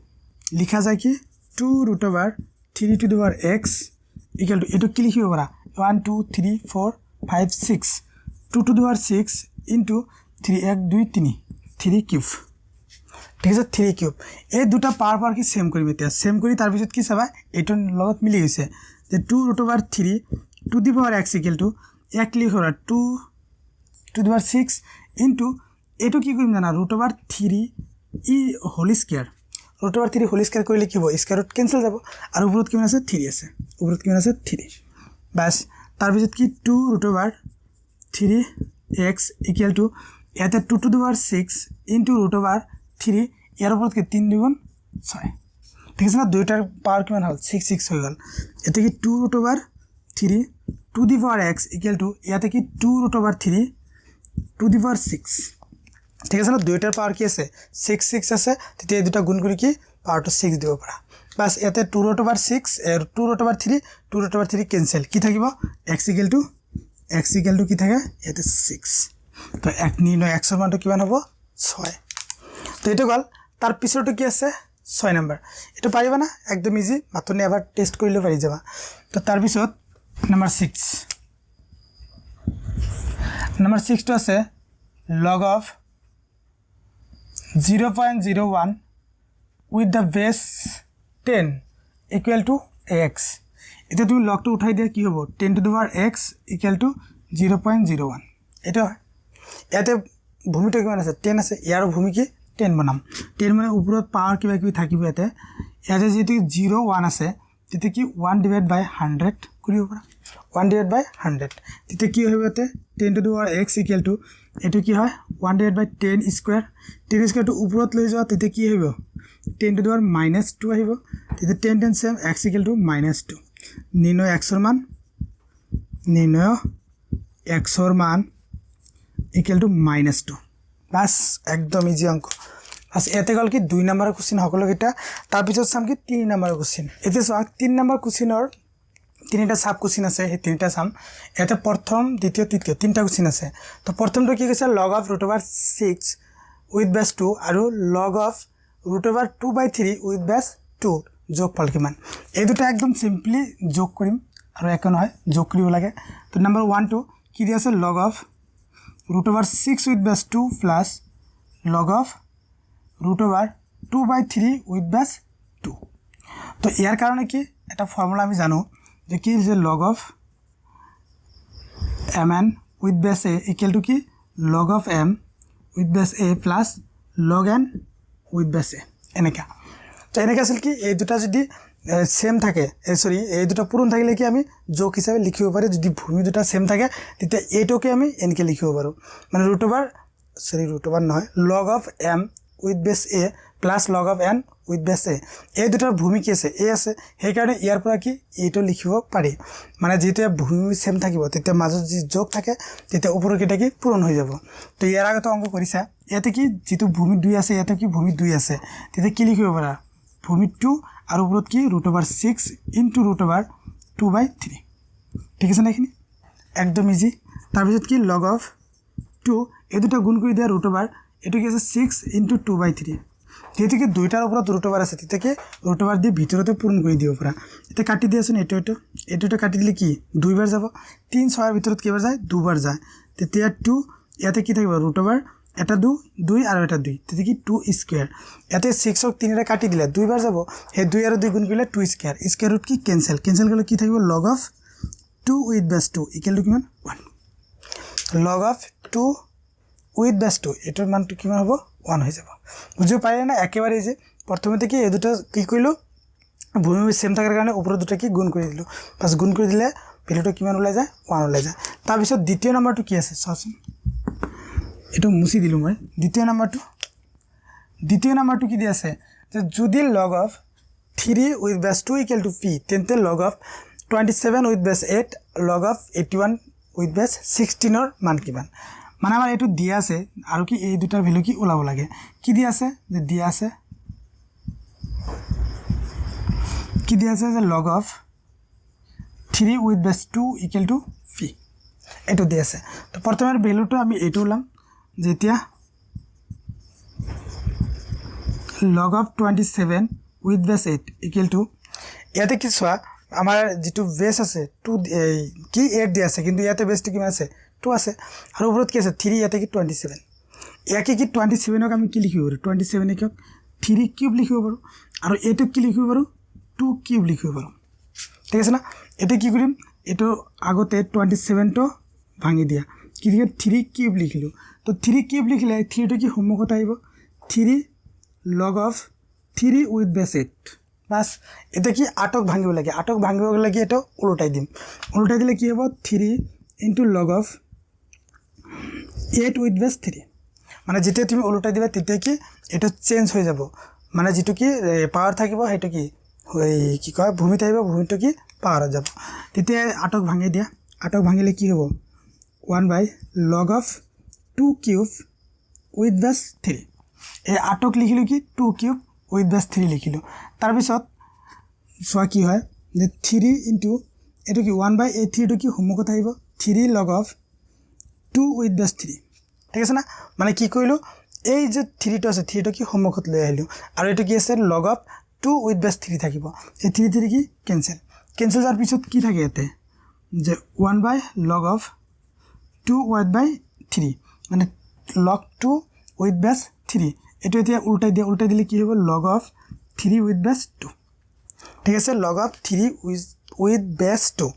লিখা যায় কি 2√3 to the power x equal to এটো কি লিখিব পাৰা 1 2 3 4 5 6 2 to the power 6 into 3 1 2 3 3 cube ঠিক আছে 3 কিউব এই দুটা পাৱাৰ কি সেম কৰিম এতিয়া সেম কৰি তাৰ পিছত কি চাবা এটো লগত মিলি গৈছে যে 2√3 to the power x equal to এক লিখৰা 2 to the power 6 into এটো কি কৰিম জানা √3 ই হোল স্কয়াৰ √3 হোল স্কয়াৰ কৰিলে কি হ'ব স্কয়াৰত কেনসেল যাব আৰু ওপৰত কিমান আছে 3 আছে ওপৰত কিমান আছে 3 বাস তাৰ পিছত কি 2√3x equal to ইয়াতে 2 to the power 6 into √3 ইয়াৰ ওপৰত কি 3 2 6 ঠিক আছে না দুইটাৰ পাৱাৰ কিমান হ'ল 6 6 হৈ গ'ল এতে কি 2√3 to the power x equal to ইয়াতে কি 2√3 to the power 6 ঠিক আছে না দুইটাৰ পাৱাৰ কি আছে 6 6 আছে তেতিয়া এই দুটা গুণ কৰি কি পাৱাৰটো 6 দিব পাৰা বাস ইয়াতে 2√6 আৰু 2√3 2√3 কেনসেল কি থাকিব x equal to কি থাকে ইয়াতে 6 তো এক নিৰ্ণয় x ৰ মানটো কিমান হ'ব 6 তো এটো গল তাৰ পিছৰটো কি আছে 6 নম্বৰ এটো পাৰিবা না একদম ইজি মাত্ৰ এবাৰ টেস্ট কৰিলে পাৰি যাবা তো তাৰ পিছত নম্বৰ 6 টো আছে log of 0.01 with the base 10 equal to x এটা তুমি লগটো উঠাই দিয়া কি হ'ব 10 to the power x equal to 0.01 এটা ইয়াতে ভূমিটো কিমান আছে 10 আছে ইয়াৰ ভূমি কি 10 বনাম 10 মানে ওপৰত পাৱাৰ কিবা কিবি থাকিব ইয়াতে যেটো 0 1 আছে তেতিয়া কি 1 divided by 100 কৰিব পাৰা 1 divided by 100 তেতিয়া কি হ'ব ইয়াতে 10 to the power x equal to এটো কি হয় 1 divided by 10 square 10 square to ওপৰত লৈ যোৱা তেতিয়া কি হ'ব 10 to the power -2 আহিব তেতিয়া 10 10 same x equal to -2 নিৰ্ণয় x ৰ মান equal to -2 বাস একদম ইজি অংক বাস এতে গল কি 2 নম্বৰৰ কোশ্চেন সকলো কিটা তাৰ পিছত চাম কি 3 নম্বৰৰ কোশ্চেন এতিয়া চোৱা 3 নম্বৰ কোশ্চেনৰ তিনিটা সাব কুৱেশ্যন আছে সেই তিনিটা চাম ইয়াতে প্ৰথম দ্বিতীয় তৃতীয় তিনিটা কুৱেশ্যন আছে তো প্ৰথমটো কি কৈছে লগ অফ √6 উইথ বেছ 2 আৰু লগ অফ √2/3 উইথ বেছ 2 যোগফল কিমান এই দুটা একদম সিম্পলি যোগ কৰিম আৰু একো নহয় যোগ কৰিব লাগে তো নাম্বাৰ 1 2 কি দি আছে লগ অফ √6 উইথ বেছ 2 প্লাস লগ অফ √2/3 উইথ বেছ 2 তো ইয়াৰ কাৰণে কি এটা ফৰ্মুলা আমি জানো যে কি যে লগ অফ mn উইথ বেছ a ইকুৱেল টু কি লগ অফ m উইথ বেছ a plus log n with বেছ a এনেকা তো এনেকা আছিল কি এই দুটা যদি সেম থাকে সরি এই দুটা পূরণ থাকলে কি আমি যোগ হিসাবে লিখিব পারি যদি ভূমি দুটা সেম থাকে তেতিয়া এইটোকে আমি এনেকে লিখিব পাৰো মানে √2 নহয় লগ অফ m উইথ বেছ a plus log of n with বেছ a এই দুটাৰ ভূমি কি আছে a আছে সেই কাৰণে ইয়াৰ পৰা কি এইটো লিখিব পাৰি মানে যেতিয়া ভূমি সেম থাকিব তেতিয়া মাজত যি যোগ থাকে তেতিয়া ওপৰৰ কিটা কি পূৰণ হৈ যাব তো ইয়াৰ আগতে অংক কৰিছা ইয়াতে কি যেটো ভূমি 2 আছে ইয়াতে কি ভূমি 2 আছে তেতিয়া কি লিখিব পাৰা ভূমি 2 আর উপরত কি √6 ইনটু √2/3 ঠিক আছে না এখানে একদম ইজি তারপর কি লগ অফ 2 এই দুটো গুণ করে দেয়া √, এটা কি আছে 6 ইনটু 2/3 যেহেতু কি দুইটার উপর √, আছে থেকে √, দিয়ে ভিতরতে পূরণ করে দিব পারা এটা কাটি দিয়েছেন এটা কাটি দিলে কি দুইবার যাব 3 6 এর ভিতরত কিবার যায় দুবার যায় তেতিয়া 2 ইয়াতে কি থাকবে √, এটা 2 আর এটা 2 তেতিয়া কি 2 স্কয়ার এতে 6 ক 3 এর কাটি দিলে দুইবার যাব হে 2 আর 2 গুণ করলে 2 স্কয়ার স্কয়ার রুট কি ক্যান্সেল করলে কি থাকবে log of 2 with base 2 equal to কিমান 1 লগ অফ 2 উইথ বেস 2 এটার মান কি কিমান হবে 1 হয়ে যাব বুঝতে পারলে না একেবারে যে প্রথমে থেকে এই দুটো কি কইলো ভূমি সেম থাকার কারণে উপর দুটো কি গুণ করে দিল বাস গুণ করে দিলে ভ্যালুটা কিমান ওলাই যায় 1 ওলাই যায় তার পিছত দ্বিতীয় নাম্বারটো কি আছে চাওচোন এটা মুছি দিলো মই দ্বিতীয় নাম্বারটো কি দি আছে যে যদি log of 3 with base 2 equal to p তেন্তে log of 27 with base 8 log of 81 with base 16 এর মান কিমান মানে আমার এটু দিয়া আছে আর কি এই দুটার ভ্যালু কি ওলাব লাগে কি দিয়া আছে যে দিয়া আছে যে log of 3 with base 2 equal to p এটু দিয়া আছে তো প্রথমে ভ্যালুটা আমি এইটো ওলাম যেতিয়া log of 27 with base 8 equal to ইয়াতে কি সোয়া আমার যেটো বেস আছে 2 কি 8 দি আছে কিন্তু ইয়াতে বেসটো কিমান আছে 2 আছে আর উপরত কি আছে 3 ইয়াতে কি 27 ইয়াকে কি 27 ক আমি কি লিখিব পাৰো 27 ক 3 কিউব লিখিব পাৰো আৰ এটো কি লিখিব পাৰো 2 কিউব লিখিব পাৰো ঠিক আছে না এটা কি কৰিম এটো আগতে 27 টো ভাঙি দিয়া কি দিয়ে 3 কিউব লিখিলো তো 3 কিউব লিখলে 3 টো কি হোমকত আইব 3 log of 3 with base 8 বাস এটা কি আটক ভাঙিব লাগে এটা উল্টাই দিম উল্টাই দিলে কি হবে 3 into log of 8 with base 3 মানে যেটা তুমি উল্টাই দিবা তেতিয়া কি এটা চেঞ্জ হয়ে যাব মানে যেটো কি পাওয়ার থাকিব হেটো কি কি কয় ভূমিতে আইব ভূমিটো কি পাওয়ার যাব তেতিয়া আটক ভাঙি দিয়া আটক ভাঙিলে কি হবে 1/log of 2 cube with base 3 এই আটক লিখিলো কি 2 কিউব উইথ বেস 3 লিখিলো তার পিছত সোয়া কি হয় যে 3 ইনটু এটো কি 1/3 টো কি হোমকত আইব 3 লগ অফ 2 উইথ বেস 3 ঠিক আছে না মানে কি কইলো এই যে 3 টো আছে 3 টো কি হোমকত লৈ আইলো আর এটো কি আছে লগ অফ 2 উইথ বেস 3 থাকিব এই 3 কি ক্যান্সেল যার পিছত কি থাকে এতে যে 1/log of 2 উইথ বাই 3 মানে log 2 উইথ বেস 3 এটা এতিয়া উল্টাই দিলে কি হবে log of 3 with base 2 ঠিক আছে log of 3 with base 2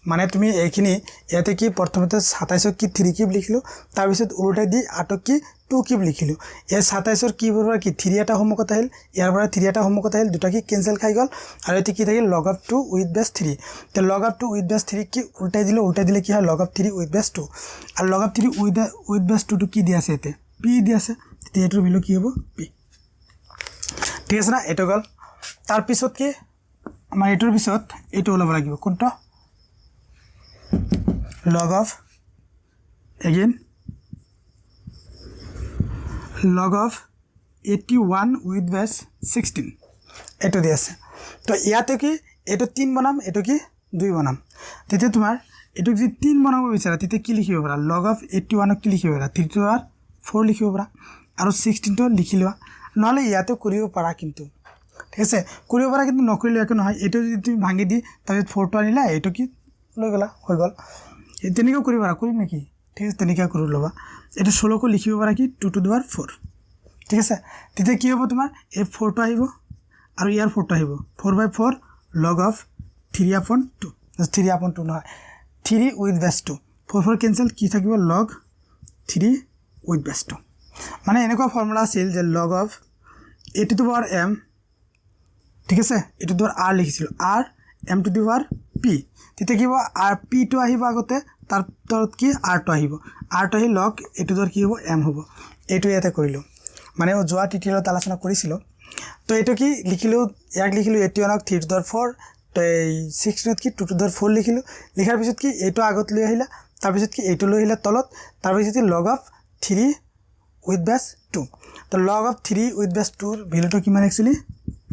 মানে তুমি এইখিনি ইয়াতে কি প্রথমতে 27 কি 3 কিউব লিখিলো তার পিছত উল্টাই দি 8 কি 2 কিউব লিখিলো এই 27 এর কি বলবা কি 3 এটা হোমকত আহিল ইয়ার পরে 3 এটা হোমকত আহিল দুটা কি ক্যান্সেল খাই গল আর এতে কি থাকিল log of 2 with base 3 তে log of 2 with base 3 কি উল্টাই দিলে কি হয় log of 3 with base 2 are log of 3 with base 2 কি দি আছে এতে p দি আছে এটার ভ্যালু কি হবে p ঠিক আছে না এটা গল তার পিছত কি আমার এটার পিছত এটা ওলাব লাগিব কোনটা log of again log of 81 with base 16 এটা দি আছে তো ইয়াতে কি এটা 3 বানাম এটা কি 2 বনাম তেতিয়া তোমাৰ এটুক যদি 3 বনাব বিচাৰা তেতিয়া কি লিখিব পাৰা log of 81 কি লিখিব পাৰা 3 to the power 4 লিখিব পাৰা আৰু 16 টো লিখি লোৱা নহলে ইয়াতে কৰিব পাৰা কিন্তু ঠিক আছে কৰিব পাৰা কিন্তু নকৰিলে একো নহয় এটো যদি তুমি ভাঙি দি তাৰপিছত 4 টো আনিলা এটো কি লৈ গলা হৈ গল তেনেকৈ কৰিব পাৰা কৰিম নেকি ঠিক আছে তেনেকৈ কৰি লবা এটা 16 কো লিখিব পাৰা কি 2 to the power 4 ঠিক আছে তেতিয়া কি হ'ব তোমাৰ এই 4 টো আহিব আৰু ইয়াৰ 4 টো আহিব 4/4 log of 3/2 3/2 নহয় 3 with base 2 4 cancel কি থাকিব log 3 with base 2 মানে এনেকুৱা ফর্মুলা আছিল যে log of a to the power m ঠিক আছে a to the power r লিখিছিল r m to the power p তেতিয়া কি হ'ব r p টো আহিব আগতে তাৰ তলত কি r টো আহিব r টো আহি log a to the power কি হ'ব m হ'ব এটো ইয়াতে কৰিলো মানে যোৱা টিউটোৰিয়েলত আলোচনা কৰিছিল তো এটো কি লিখিলো ইয়াক লিখিলো 81 ক 3 to the power 4 তো এই 16 কি 2 to the power 4 লিখিলো লিখাৰ পিছত কি এটো আগত লৈ আহিলা তাৰ পিছত কি এটো লৈ আহিলা তলত তাৰ পিছত log of 3 with base 2 তো log of 3 with base 2 ৰ ভ্যালুটো কিমান एक्चुअली p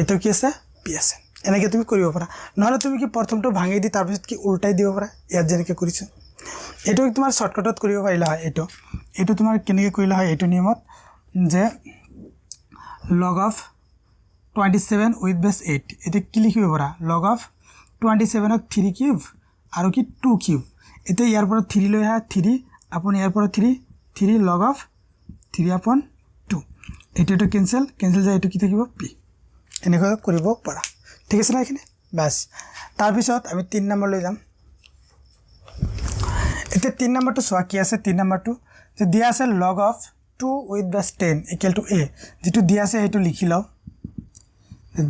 এটো কি আছে p আছে এনেকৈ তুমি কৰিব পাৰা নহলে তুমি কি প্ৰথমটো ভাঙি দি তাৰ পিছত কি উল্টাই দিব পাৰা ইয়াত যেনেকৈ কৰিছো এটো তোমাৰ শৰ্টকাটত কৰিব পাৰিলা হয় এটো তোমাৰ কেনেকৈ কৰিলা হয় এটো নিয়মত যে log of 27 with base 8 এতে কি লিখিব পাৰা log of 27 ক 3 কিউব আৰু কি 2 কিউব এতে ইয়াৰ পৰা 3 লৈ আহা 3 আপন ইয়াৰ পৰা 3 log of 3/2 এটো ক্যান্সেল যায় এটো কি থাকিব p এনেকৈ কৰিব পাৰা ঠিক আছে না এখানে বাস তাৰ পিছত আমি 3 নম্বৰ লৈ যাম এতে 3 নম্বৰটো সোৱা কি আছে 3 নম্বৰটো যে দিয়া আছে log of 2 with base 10 equal to a যেটো দিয়া আছে এটো লিখি লও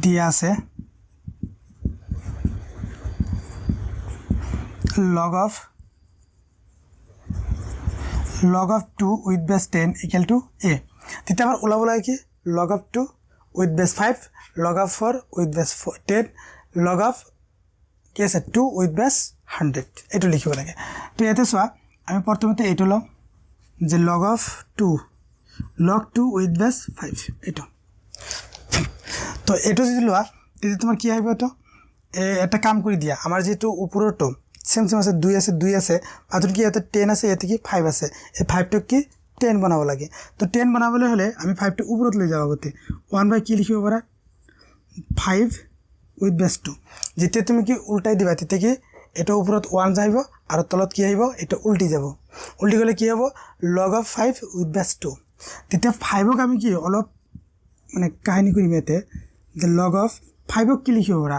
দিয়া আছে log of 2 with base 10 equal to a তেতিয়া আমাৰ ওলাব লাগে কি log of 2 with base 5 log of 4 with base 10 log of কি আছে 2 with base 100 এটো লিখিব লাগে তো ইয়াতে সোৱা আমি প্ৰথমতে এটো লও যে log of 2 with base 5 এটো তো এটো যদি লোৱা তেতিয়া তোমাৰ কি আহিব তো এটা কাম কৰি দিয়া আমাৰ যেটো উপৰটো সেম আছে 2 আছে আতুর কি এতে 10 আছে এতে কি 5 আছে এই 5 টো কি 10 বানাব লাগে তো 10 বানাবলে হলে আমি 5 টো উপৰত লৈ যাব গতে 1 কি লিখিব পাৰা 5 with base 2 যেতে তুমি কি উল্টাই দিবা তেতে কি এটা উপৰত 1 যাইব আৰু তলত কি আহিব এটা উল্টি যাব উল্টি গলে কি হ'ব log of 5 with base 2 তেতে 5 ক আমি কি অলপ মানে কাহিনী কৰিম এতে যে log of 5 ক কি লিখিব পাৰা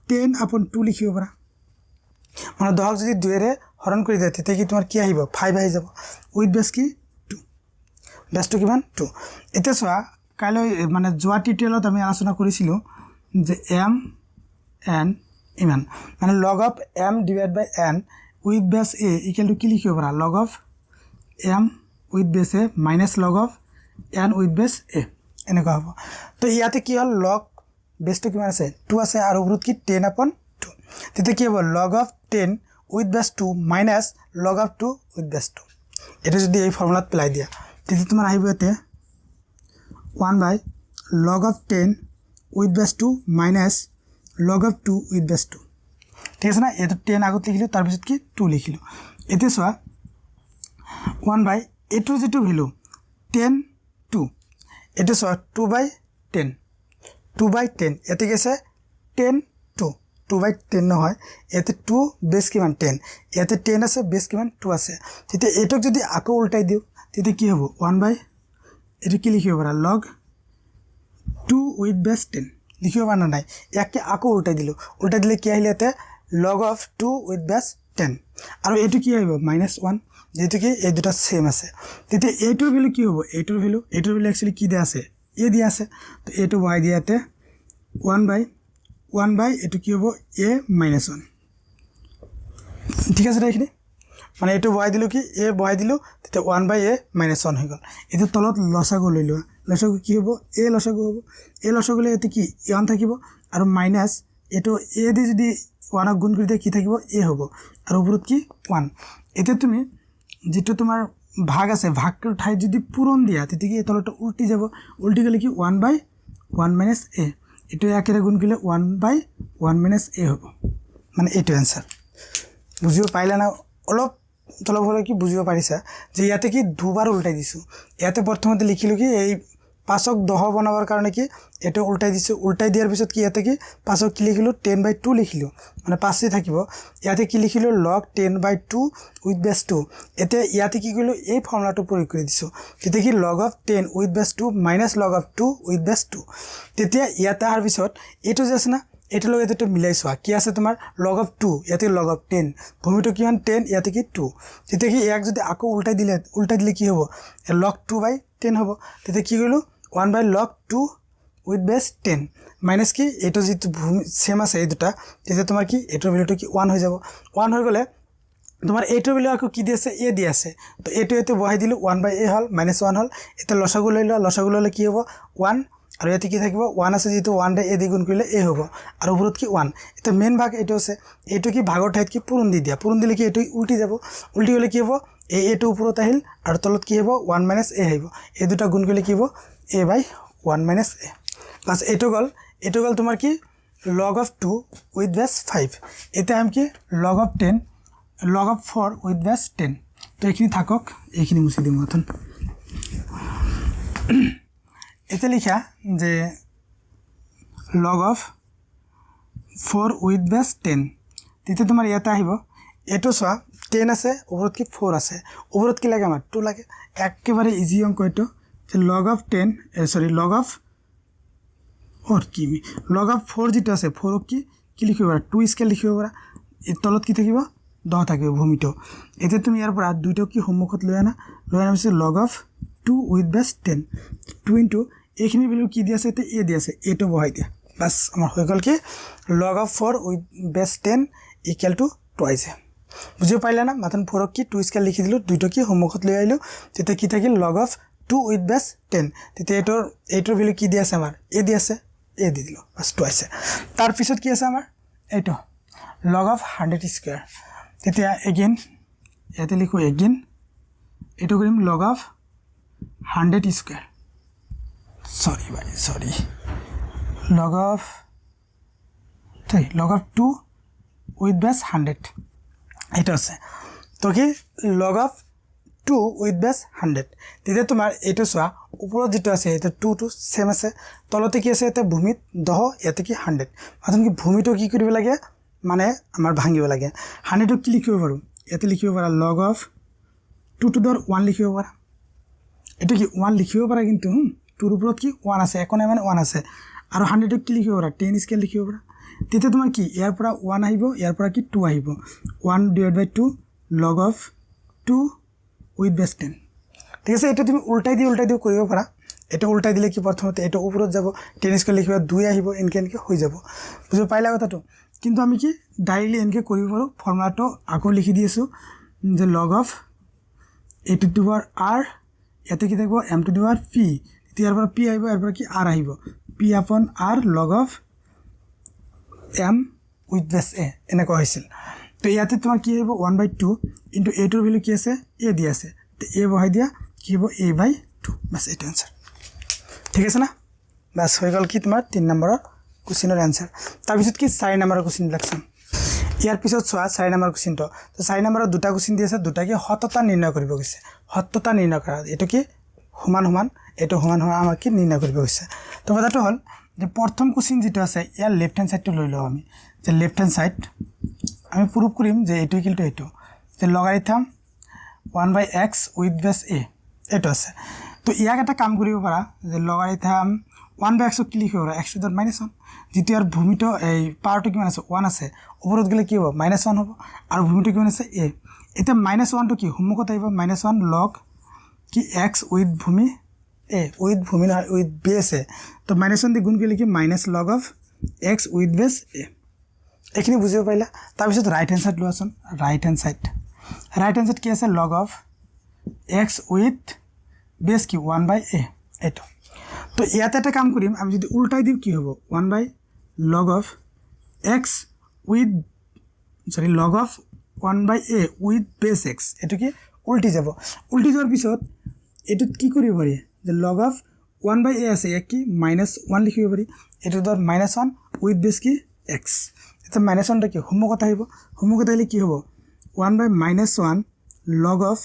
10/2 লিখিব পাৰা মানে 10 যদি 2 ৰে হৰণ কৰি দিয়া তেতে কি তোমাৰ কি আহিব 5 আহি যাব with base কি 2 base 2 কিমান 2 এতে সোৱা কাইলৈ মানে যোৱা টিউটোৰিয়েলত আমি আলোচনা কৰিছিলো যে m n ইমান মানে log of m divided by n with base a equal to কি লিখিব পাৰা log of m with base a minus log of n with base a এনেকুৱা হ'ব তো ইয়াতে কি হল log base টো কিমান আছে 2 আছে আৰু উপৰত কি 10/2 তেতে কি হ'ব log of 10 with base 2 minus log of 2 with base 2 এটা যদি এই ফর্মুলাত প্লাই দিয়া তেতে তোমাৰ আহিব এতে 1/log of 10 with base 2 minus log of 2 with base 2 ঠিক আছে না এটা 10 আগত লিখিলো তাৰ পিছত কি 2 লিখিলো এতে সোৱা 1 এটো যেটো ভ্যালু 10 2 এতে সোৱা 2/10 2/10 এতে গেছে 10 2 2/10 নহয় এতে 2 বেস কিমান 10 এতে 10 আছে বেস কিমান 2 আছে তেতে এটক যদি আকো উল্টাই দিও তেতে কি হ'ব 1 এটো কি লিখিব পাৰা log 2 with base 10 লিখিব পাৰা নাই ইয়াকে আকো উল্টাই দিলে কি আহিলে এতে log of 2 with base 10 আৰু এটো কি আহিব -1 যেটো কি এই দুটা সেম আছে তেতে এটোৰ ভ্যালু কি হ'ব এটোৰ ভ্যালু एक्चुअली কি দিয়া আছে এ দিয়া আছে তো এটো y দিয়াতে 1 এটো কি হ'ব a -1 ঠিক আছে দেখনি মানে এটো y দিলো কি a বহাই দিলো তেতে 1 a -1 হৈ গল এটো তলত লসাগু লৈ লোৱা লসাগু কি হ'ব a লসাগু হ'ব a লসাগু লৈ এতে কি 1 থাকিব আৰু মাইনাস এটো a দি যদি 1 গুণ কৰি দিয়া কি থাকিব a হ'ব আৰু উপৰত কি 1 এতে তুমি যেটো তোমাৰ ভাগ আছে ভাগৰ ঠাই যদি পূৰণ দিয়া তেতে কি তলত উল্টি যাব উল্টি গলে কি 1/1 - a এটো একেৰে গুণ কৰিলে 1/1 - a হ'ব মানে এইটো এনসাৰ বুঝিব পাইলা না অলপ তলব হলে কি বুঝিব পাৰিছা যে ইয়াতে কি দুবাৰ উল্টাই দিছো ইয়াতে প্ৰথমতে লিখিলো কি এই 5ক 10 বনাবৰ কাৰণে কি এটা উল্টাই দিছো উল্টাই দিয়াৰ পিছত কি ইয়াতে কি 5ক কি লিখিলো 10/2 লিখিলো মানে 5 থাকিব ইয়াতে কি লিখিলো log 10/2 with base 2 এতে ইয়াতে কি কইলো এই ফৰ্মুলাটো প্ৰয়োগ কৰি দিছো তেতিয়া কি log of 10 with base 2 minus log of 2 with base 2 তেতিয়া ইয়াতে আহাৰ পিছত এটো যে আছে না এটা লগে এটো মিলাই চোৱা কি আছে তোমাৰ log of 2 ইয়াতে log of 10 ভূমিটো কিমান 10 ইয়াতে কি 2 তেতিয়া কি এক যদি আকৌ উল্টাই দিলে কি হ'ব log 2/10 হ'ব তেতিয়া কি কইলো 1/log 2 with base 10 মাইনাস কি এটো যেটো সেম আছে এই দুটা তেতিয়া তোমাৰ কি এটোৰ ভ্যালুটো কি 1 হৈ যাব 1 হৈ গলে তোমাৰ এটোৰ ভ্যালু আকৌ কি দি আছে a দি আছে তো এটো বহাই দিলো 1/a হল -1 হল এটা লসাগু ললে কি হ'ব 1 আৰু ইয়াতে কি থাকিব 1 আছে যেটো 1/a দি গুণ কৰিলে a হ'ব আৰু উপৰত কি 1 এটা মেইন ভাগ এটো আছে এটো কি ভাগৰ ঠাইত কি পূৰণ দি দিয়া পূৰণ দিলে কি এটো উল্টি যাব উল্টি গলে কি হ'ব এটো উপৰত আহিল আৰু তলত কি হ'ব 1 - a আহিব এই দুটা গুণ কৰিলে কি হ'ব a/1 - a বাস এটো গল তোমাৰ কি log of 2 with base 5 এটা আম কি log of 10 log of 4 with base 10 তো এখিনি থাকক এখিনি মুছি দিম মতন এটা লিখা যে log of 4 with base 10 তেতে তোমাৰ ইয়াতে আহিব এটো সোয়া 10 আছে উপৰত কি 4 আছে উপৰত কি লাগে আমাৰ 2 লাগে একেবাৰে ইজি অঙ্ক এটো যে log of 10 log of और কি log of 4 যেটা আছে 4 কি লিখিব পাৰা 2 স্কেল লিখিব পাৰা এই তলত কি থাকিব 10 থাকিব ভূমিটো এতে তুমি ইয়াৰ পৰা দুইটো কি সম্মুখত লৈ আনা পিছে log of 2 with base 10 2 into এইখিনি ভ্যালু কি দি আছে এতে a দি আছে এটো বহাই দিয়া বাস আমাৰ হৈ গল কি log of 4 with base 10 equal to twice বুঝিও পাইলা না মাথন 4 কি 2 স্কেল লিখি দিলো দুইটো কি সম্মুখত লৈ আইলো তেতে কি থাকিল log of 2 with base 10 তেতে এটোৰ ভ্যালু কি দি আছে আমাৰ a দি আছে a দি দিলো বাস টুৱাইস তাৰ পিছত কি আছে আমাৰ এটো log of 100 স্কয়াৰ তেতিয়া এগেইন ইয়াতে লিখো এগেইন এটো কৰিম log of 100 square sorry log of 2 with base 100 এটা আছে তো কি log of 2 with base 100 তেতিয়া তোমাৰ এটো সোয়া উপৰত যেটো আছে এটা 2 টু সেম আছে তলতে কি আছে এটা ভূমিত 10 ইয়াতে কি 100 মাথন কি ভূমিটো কি কৰিব লাগে মানে আমাৰ ভাঙিব লাগে 100 টো কি লিখিব পাৰো ইয়াতে লিখিব পাৰা log of 2 to the 1 লিখিব পাৰা এটা কি 1 লিখিব পাৰা কিন্তু 2 ৰ উপৰত কি 1 আছে একনে মানে 1 আছে আৰু 100 টো কি লিখিব পাৰা 10 স্কেল লিখিব পাৰা তেতিয়া তোমাৰ কি ইয়াৰ পৰা 1 আহিব ইয়াৰ পৰা কি 2 আহিব 1/2 log of 2 with base 10 ঠিক আছে এটা তুমি উল্টাই দি কৰিব পাৰা এটা উল্টাই দিলে কি প্ৰথমতে এটা উপৰত যাব 10 স্কয়ার লিখিবা 2 আহিব এনকে হৈ যাব বুঝো পাইলা কথাটো কিন্তু আমি কি ডাইরেক্টলি এনকে কৰিব পাৰো ফৰ্মুলাটো আকৌ লিখি দিছো যে log of a to the power r ইয়াতে কি থাকিব m to the power p ইয়াৰ পৰা p আহিব ইয়াৰ পৰা কি r আহিব p upon r log of m with base a এনেকা হৈছিল তো ইয়াতে তোমাৰ কি আহিব 1/2 into a টোৰ ভ্যালু কি আছে a দি আছে তো a বহাই দিয়া কি হ'ব a/2 বাস এটা आंसर ঠিক আছে না বাস হৈ গল কি তোমাৰ 3 নম্বৰৰ কোশ্চেনৰ आंसर তাৰ পিছত কি 4 নম্বৰৰ কোশ্চেন লাগছে ইয়াৰ পিছত সোয়া 4 নম্বৰ কোশ্চেনটো তো 4 নম্বৰৰ দুটা কোশ্চেন দি আছে দুটা কি সত্যতা নিৰ্ণয় কৰিব গৈছে সত্যতা নিৰ্ণয় কৰা এটো কি সমান এটো সমান আমাৰ কি নিৰ্ণয় কৰিব গৈছে তো কথাটো হল যে প্ৰথম কোশ্চেন যেটো আছে ইয়াৰ লেফট হ্যান্ড সাইডটো লৈ লও আমি যে লেফট হ্যান্ড সাইড আমি প্রুফ কৰিম যে এটো ইকুয়াল টু এটো যে লগাৰিথম 1/x with base a এটো আছে তো ইয়াক এটা কাম কৰিব পাৰা যে লগাৰিথম 1/x কি লিখিব পাৰা x to the -1 যেটো আৰ ভূমিটো এই পাওয়াৰটো কিমান আছে 1 আছে উপৰত গলে কি হ'ব -1 হ'ব আৰু ভূমিটো কিমান আছে a এটা -1 টো কি সম্মুখত আহিব -1 log কি x with ভূমি a with ভূমি না with base তো -1 দি গুণ কৰিলে কি -log of x with base a এখিনি বুজিব পাইলা তাৰ পিছত ৰাইট হ্যান্ড সাইড লোৱাছন রাইট হ্যান্ড সাইড কি আছে log of x with base কি 1/a এটো তো ইয়াতে এটা কাম কৰিম আমি যদি উল্টাই দিও কি হ'ব 1/log of x with log of 1/a with base x এটো কি উল্টি যাব উল্টি যোৱাৰ পিছত এটো কি কৰিব পাৰি যে log of 1/a আছে কি -1 লিখিব পাৰি এটো ধৰ -1 with base কি x তো মাইনাছ ওৱানটা কি সন্মুখত আহিব সন্মুখত আহিলে কি হ'ব 1/-1 log of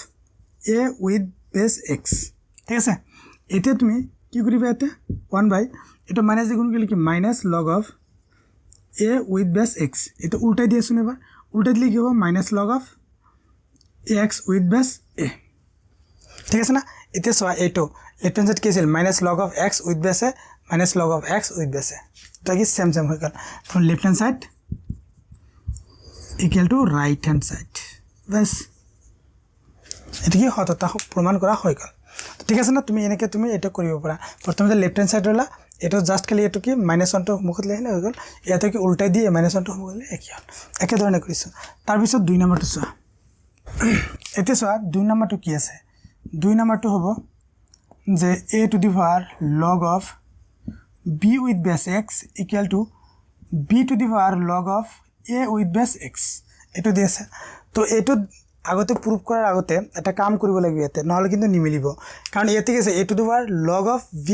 a with base x ঠিক আছে এতিয়া তুমি কি কৰিবা এটা 1 এটা মাইনাছ দি গুণ কৰিলে কি minus log of a with base x এটা উল্টাই দিয়াছোন এবাৰ উল্টাই দিলে কি হ'ব minus log of x with base a ঠিক আছে না এতিয়া চোৱা এইটো লেফট হ্যান্ড সাইড কি আছিল minus log of x with base a minus log of x with base a এটা কি সেম হৈ গ'ল from left hand side equal to right hand side বাস এটা কি সততা প্রমাণ করা হৈ গ'ল ঠিক আছে না তুমি এনেকে তুমি এটা কৰিব পাৰা প্ৰথমতে লেফট হ্যান্ড সাইড ৰলা এটা জাস্ট খালি এটো কি -1 টো মুখত লেখিলে হৈ গ'ল ইয়াতে কি উল্টাই দিয়ে -1 টো মুখত একি হ'ল একে ধৰণে কৰিছো তাৰ পিছত 2 নম্বৰটো চোৱা এতে চোৱা 2 নম্বৰটো কি আছে 2 নম্বৰটো হ'ব যে a to the power log of b with base x equal to b to the power log of a with base x এটো দিছে তো এটো আগতে প্রুফ করার আগতে একটা কাম কৰিব লাগিব এতে নহলে কিন্তু নিমিলিব কারণ এতে কি আছে a to the power log of b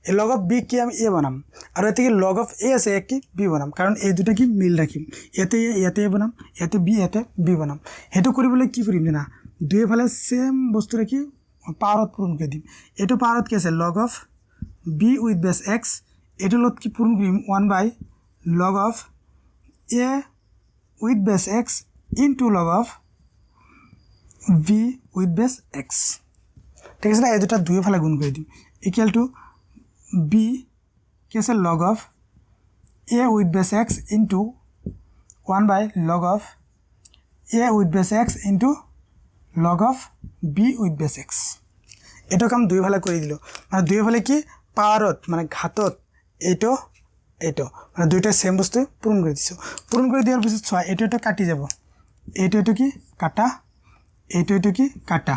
এই log of b কি আমি a বানাম আর এতে কি log of a আছে কি b বানাম কারণ এই দুটা কি মিল রাখিম এতে a বানাম এতে b এতে b বানাম হেতু কৰিবলৈ কি কৰিম না দুই ফালে সেম বস্তু রাখি পাওয়ারত পূরণ করে দিম এটো পাওয়ারত কি আছে log of b with base x এটো লত কি পূরণ কৰিম 1/log of a with base x into log of v with base x ঠিক আছে না এই দুটা দুই ফালে গুণ করে দিম ইকুয়াল টু b কি আছে log of a with base x into 1/log of a with base x into log of b with base x এটা কাম দুই ফালে কৰি দিলো মানে দুই ফালে কি পাওয়ারত মানে ঘাতত এইটো মানে দুইটা সেম বস্তু পূরণ করে দিছো পূরণ করে দেওয়ার পিছত ছয় এটা কাটি যাব এইটো কি কাটা এইটো কি কাটা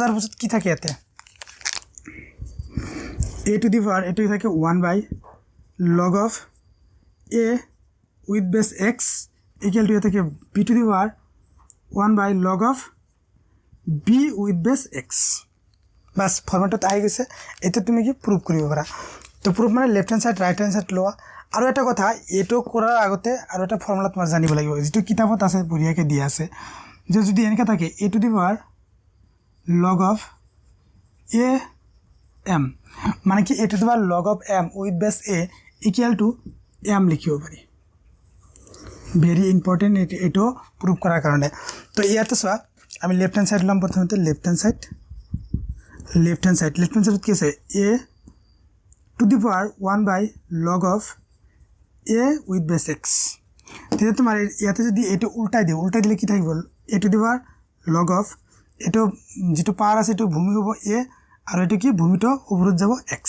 যাওয়ার পিছত কি থাকে এতে a to the power এটো থাকে 1/log of a with base x equal to থাকে b to the power 1/log of b with base x বাস ফরম্যাটত আহি গৈছে এটা তুমি কি প্রুফ কৰিব পাৰা তো প্ৰুফ মানে left hand side right hand side লোৱা আৰু এটা কথা এটো কৰাৰ আগতে আৰু এটা ফৰ্মুলা তোমাৰ জানিব লাগিব যেটো কিতাপত আছে বঢ়িয়াকে দিয়া আছে যে যদি এনেকা থাকে a to the power log of a m মানে কি a to the power log of m with base a equal to m লিখিব পাৰি ভেৰি ইম্পৰ্টেন্ট এটো প্ৰুফ কৰাৰ কাৰণে তো ইয়াতে চোৱা আমি লেফট হ্যান্ড সাইড লম প্রথমতে লেফট হ্যান্ড সাইড কি আছে a to the power 1/log of a with base x তেতিয়া তোমাৰ ইয়াতে যদি এটো উল্টাই দিলে কি থাকিব a to the power log of এটো যেটো পাওয়ার আছে এটো ভূমি হ'ব a আর এটো কি ভূমিটো উপৰত যাব x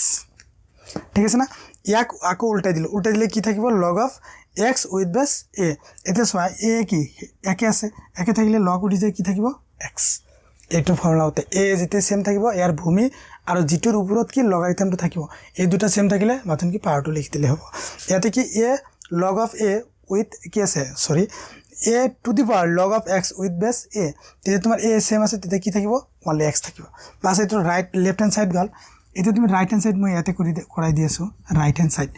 ঠিক আছে না ইয়াক আকো উল্টাই দিলে কি থাকিব log of x with base a এতে চোৱা a কি একে আছে একে থাকিলে log উঠি যায় কি থাকিব x এইটো ফর্মুলাতে a যেতে সেম থাকিব ইয়ার ভূমি আর জিটোর উপরত কি লগারিথমটো থাকিব এই দুটা সেম থাকিলে মাথন কি পাওয়ারটো লিখি দিলে হ'ব ইয়াতে কি a log of a with কি আছে sorry a to the power log of x with base a তেতে তোমার a সেম আছে তেতে কি থাকিব only x থাকিব বাস এটো রাইট লেফট হ্যান্ড সাইড গল এটা তুমি রাইট হ্যান্ড সাইড মই ইয়াতে করাই দিয়েছো রাইট হ্যান্ড সাইড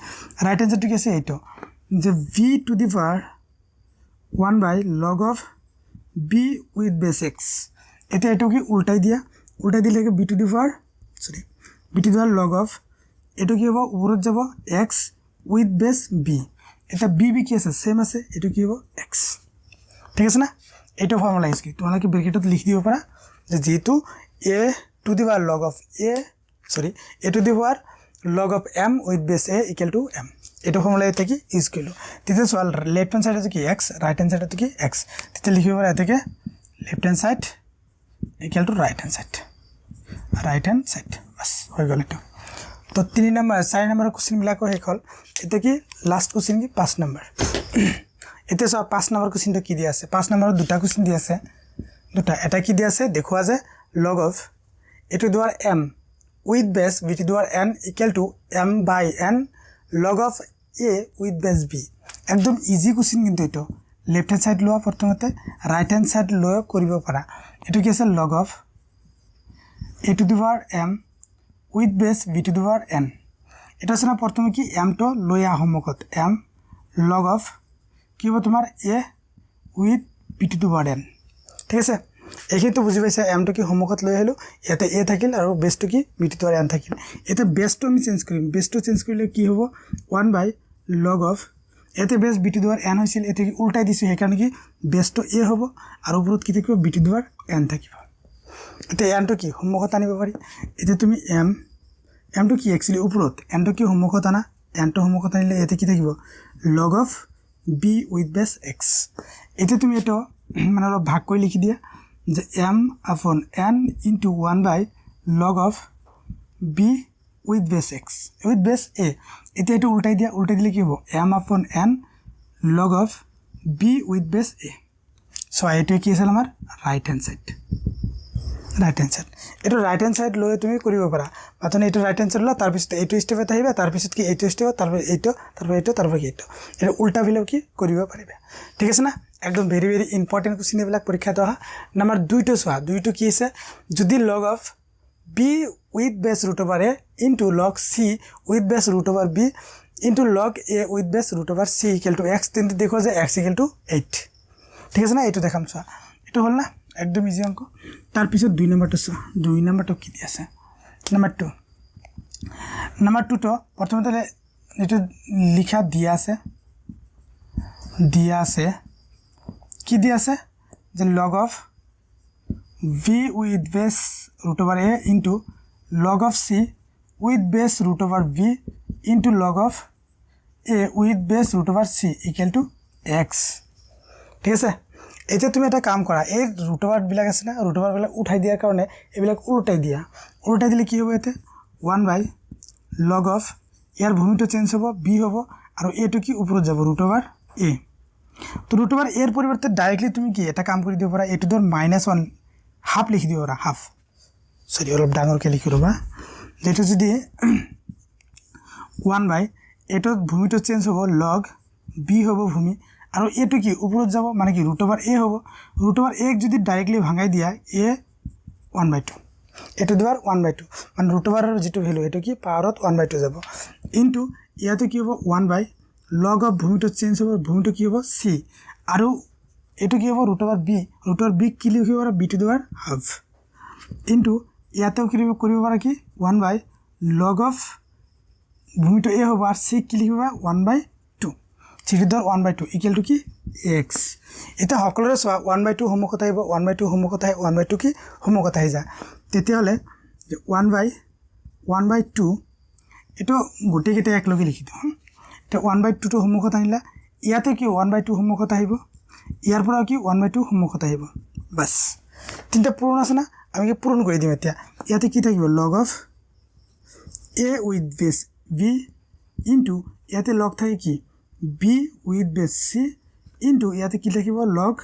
কি আছে এইটো যে v to the power 1/log of b with base x এটা এটো কি উল্টাই দিলে কি b to the power log of এটো কি হ'ব উপৰত যাব x with base b এটা b কি আছে সেম আছে এটো কি হ'ব x ঠিক আছে না এটো ফর্মুলা ইউজ কি তোমালোকে ব্র্যাকেটত লিখি দিব পাৰা যে যেহেতু a to the power log of a to the power log of m with base a equal to m এটো ফর্মুলা এটা কি ইউজ কৰিলো তেতিয়া সল লেফট হ্যান্ড সাইড আছে কি x ৰাইট হ্যান্ড সাইড আছে কি x তেতিয়া লিখিব পাৰা এটাকে left hand side equal to right hand side बस हो गल एटो तो 3 नंबर 4 नंबर क्वेश्चन मिलाको हे खल एते की लास्ट क्वेश्चन की 5 नंबर एते सब 5 नंबर क्वेश्चन तो की दिया আছে 5 नंबर দুটা क्वेश्चन दिया আছে দুটা এটা কি দিয়া আছে দেখুৱা যে log of a to the power m with base b to the power n equal to m by n log of a with base b একদম ইজি क्वेश्चन কিন্তু এটো লেফট হ্যান্ড সাইড লোৱা প্ৰথমতে ৰাইট হ্যান্ড সাইড লৈ কৰিব পাৰা এটো কি আছে log of a to the power m with base b to the power n এটা আছে না প্রথমে কি m তো লৈ আহমকত m log of কি হ'ব তোমাৰ a with b to power n ঠিক আছে এইখিনিতো বুজি পাইছা m টো কি সন্মুখত লৈ আহিলোঁ ইয়াতে a থাকিল আৰু বেছটো কি b টু পাৱাৰ n থাকিল এতিয়া বেছটো আমি চেঞ্জ কৰিম বেছটো চেঞ্জ কৰিলে কি হ'ব 1 log of ইয়াতে বেছ b টু পাৱাৰ n হৈছিল এতিয়া কি উল্টাই দিছোঁ সেইকাৰণে কি বেছটো a হ'ব আৰু ওপৰত কি থাকিব b টু পাৱাৰ n থাকিব এতিয়া n টো কি সন্মুখত আনিব পাৰি এতিয়া তুমি m টো কি একচুৱেলি ওপৰত n টো কি সন্মুখত আনা n টো সন্মুখত আনিলে ইয়াতে কি থাকিব log of b with base x এতিয়া তুমি এটা মানে অলপ ভাগ কৰি লিখি দিয়া যে m upon n into 1 log of b with base x with base a এতিয়া এটা উল্টাই দিলে কি হ'ব m upon n log of b with base a so এইটো কি আছিল আমাৰ ৰাইট হ্যান্ড সাইড এটা ৰাইট হ্যান্ড সাইড লৈ তুমি কৰিব পাৰা মাতনে এটা ৰাইট হ্যান্ড সাইড ল তাৰ পিছত এইটো স্টেপত আহিবা তাৰ পিছত কি এইটো স্টেপ তাৰপৰ এইটো কি এইটো এটা উল্টা ভিলেও কি কৰিব পাৰিবা ঠিক আছে না একদম ভেৰি ভেৰি ইম্পৰ্টেন্ট কোশ্চেন এইবিলাক পৰীক্ষাত অহা নাম্বাৰ 2 টো চোৱা 2 টো কি আছে যদি log of b with base root over a into log c with base root over b into log a with base root over c equal to x তেন্তে দেখো যে x equal to 8 ঠিক আছে না এইটো দেখাম চোৱা এটা হল না একদম ইজি অঙ্ক তাৰ পিছত 2 নম্বৰটা চোৱা 2 নম্বরটা কি দি আছে নাম্বার 2 তো প্রথমতে এটা লিখা দিয়া আছে কি দিয়া আছে যে log of v with base root over a into log of c with base root over v into log of a with base root over c equal to x ঠিক আছে এতিয়া তুমি এটা কাম কৰা এই root over বিলাক আছে না root over বিলাক উঠাই দিয়াৰ কাৰণে এবিলাক উল্টাই দিলে কি হ'ব এতে 1 log of ইয়াৰ ভূমিটো চেঞ্জ হ'ব b হ'ব আৰু a টো কি ওপৰত যাব root over a তো root over a এৰ পৰিবৰ্তে ডাইৰেক্টলি তুমি কি এটা কাম কৰি দিব পাৰা a টু দৰ -1 হাফ লিখি দিব পাৰা হাফ সৰি অলপ ডাঙৰকে লিখি ৰবা যেটো যদি 1 এটো ভূমিটো চেঞ্জ হ'ব log b হ'ব ভূমি আৰু a টো কি ওপৰত যাব মানে কি root over a হ'ব root over a যদি ডাইরেক্টলি ভাঙাই দিয়া a 1/2 এটো দৰ 1/2 মানে root over এৰ যেটো ভ্যালু এটো কি পাৱাৰত 1/2 যাব ইনটু ইয়াতে কি হ'ব 1 log of ভূমিটো চেঞ্জ হ'ব ভূমিটো কি হ'ব c আৰু এটো কি হ'ব root over b কি লিখিব পাৰা b two the power half into ইয়াতেও কি কৰিব পাৰা কি 1 log of ভূমিটো a হ'ব আৰ c কি লিখিব 1/2 থ্ৰি দৰ 1/2 ইকুয়াল টু কি x এটা সকলোৰে চোৱা 1/2 সমকত আহিব 1/2 সমকত আহে 1/2 কি সমকত আহি যায় তেতিয়া হলে 1/2 এটো গোটেই কেইটা একলগে লিখি দিও তো 1/2 টো সমকত আনিলা ইয়াতে কি 1/2 সমকত আহিব ইয়াৰ পৰা কি 1/2 সমকত আহিব বাস তিনটা পূৰণ আছে না আমি কি পূৰণ কৰি দিম এতিয়া ইয়াতে কি থাকিব log of a with base b into ইয়াতে log থাকে কি b with base c into ইয়াতে কি লিখিব log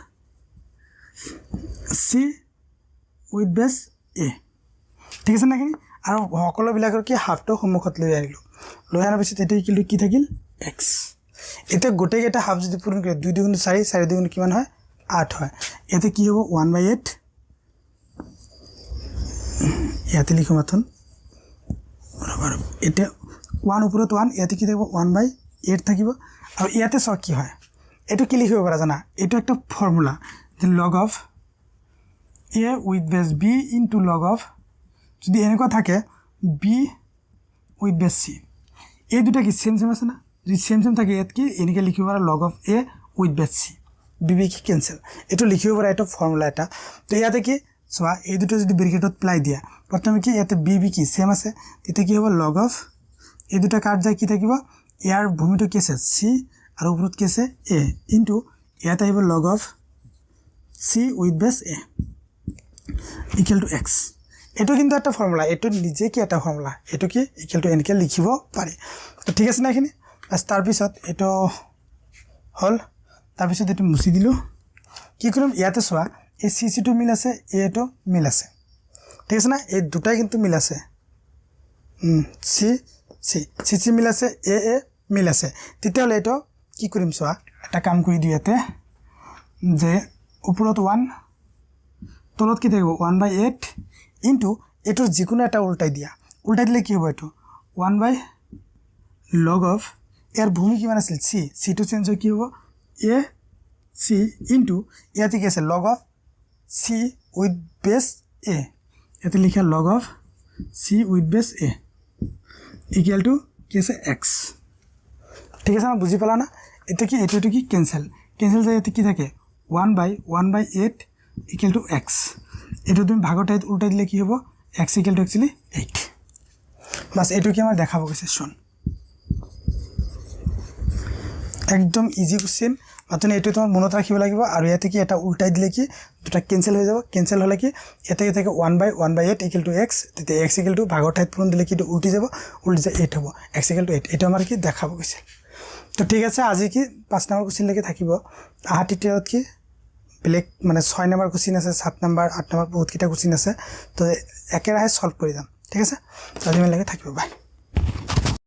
c with base a ঠিক আছে নাকি আৰু সকলো বিলাকৰ কি হাফটো সমুখত লৈ আহিলো লৈ আনাৰ পিছত এটো কি থাকিল x এটা গোটেই এটা হাফ যদি পূৰণ কৰে 2 2 4 4 2 কিমান হয় 8 হয় এতে কি হ'ব 1/8 ইয়াতে লিখো মাথন বরাবর এটা 1 উপৰত 1 ইয়াতে কি থাকিব 1/8 থাকিব আৰু ইয়াতে স কি হয় এটো কি লিখিব পাৰা জানা এটো একটা ফর্মুলা যে log of a with base b into log of যদি এনেকুৱা থাকে b with base c এই দুটা কি সেম আছে না যদি সেম থাকে ইয়াত কি এনেকে লিখিব পাৰা log of a with base c bb কি ক্যান্সেল এটো লিখিব পাৰা এটা ফর্মুলা এটা তো ইয়াতে কি সোয়া এই দুটো যদি ব্র্যাকেটত প্লাই দিয়া প্রথমে কি ইয়াতে bb কি সেম আছে তেতে কি হবে log of এই দুটা কাট যায় কি থাকিব ইয়াৰ ভূমিটো কি আছে c আৰু উপৰত কি আছে a ইনটু ইয়াতে আহিব log of c with base a equal to x এটো কিন্তু একটা ফর্মুলা এটো নিজে কি একটা ফর্মুলা এটো কি ইকুয়াল টু এনকে লিখিব পাৰি তো ঠিক আছে না এখানে বাস তাৰ পিছত এটো হল তাৰ পিছত এটো মুছি দিলো কি কৰিম ইয়াতে সোয়া এই c টো মিল আছে a টো মিল আছে ঠিক আছে না এই দুটাই কিন্তু মিল আছে c মিল আছে a মিল আছে তেতিয়া হলে এটো কি কৰিম সোয়া এটা কাম কৰি দিও ইয়াতে যে উপৰত 1 তলত কি থাকিব 1/8 ইনটু এটো যিকোনো এটা উল্টাই দিলে কি হ'ব এটো 1 log of এর ভূমি কিমান আছিল c টো চেঞ্জ হৈ কি হ'ব এ চি ইনটু ইয়াতে কি আছে log of C with base A ইয়াতে লিখা log of C with base A equal to কি আছে এক্স ঠিক আছে না বুঝি পালা না এটা কি এটা কি ক্যান্সেল ক্যান্সেল যায় এতে কি থাকে 1/8 ইকুয়াল টু এক্স এটা তুমি ভাগটাই উল্টাই দিলে কি হবো এক্স ইকুয়াল টু অ্যাকচুয়ালি 8 বাস এটুকু আমার দেখাবো গেছে শোন একদম ইজি কোশ্চেন মাত্র এইটো তোমার মনত রাখিব লাগিব আৰু ইয়াতে কি এটা উল্টাই দিলে কি দুটা ক্যান্সেল হৈ যাব ক্যান্সেল হলে কি এতে থাকে 1/8 ইকুয়াল টু এক্স তেতিয়া এক্স ইকুয়াল টু ভাগৰ ঠাইত পূৰণ দিলে কি উল্টি যাব উল্টি যায় 8 হ'ব এক্স ইকুয়াল টু 8 এটা আমাৰ কি দেখাব গৈছে তো ঠিক আছে আজি কি 5 নম্বৰ কোশ্চেন লৈকে থাকিব আহা টিউটৰিয়েলত কি বেলেগ মানে 6 নম্বৰ কোশ্চেন আছে 7 নম্বৰ 8 নম্বৰ বহুত কিটা কোশ্চেন আছে তো একেৰাহে সলভ কৰি যাম ঠিক আছে আজি মানে লৈকে থাকিব বাই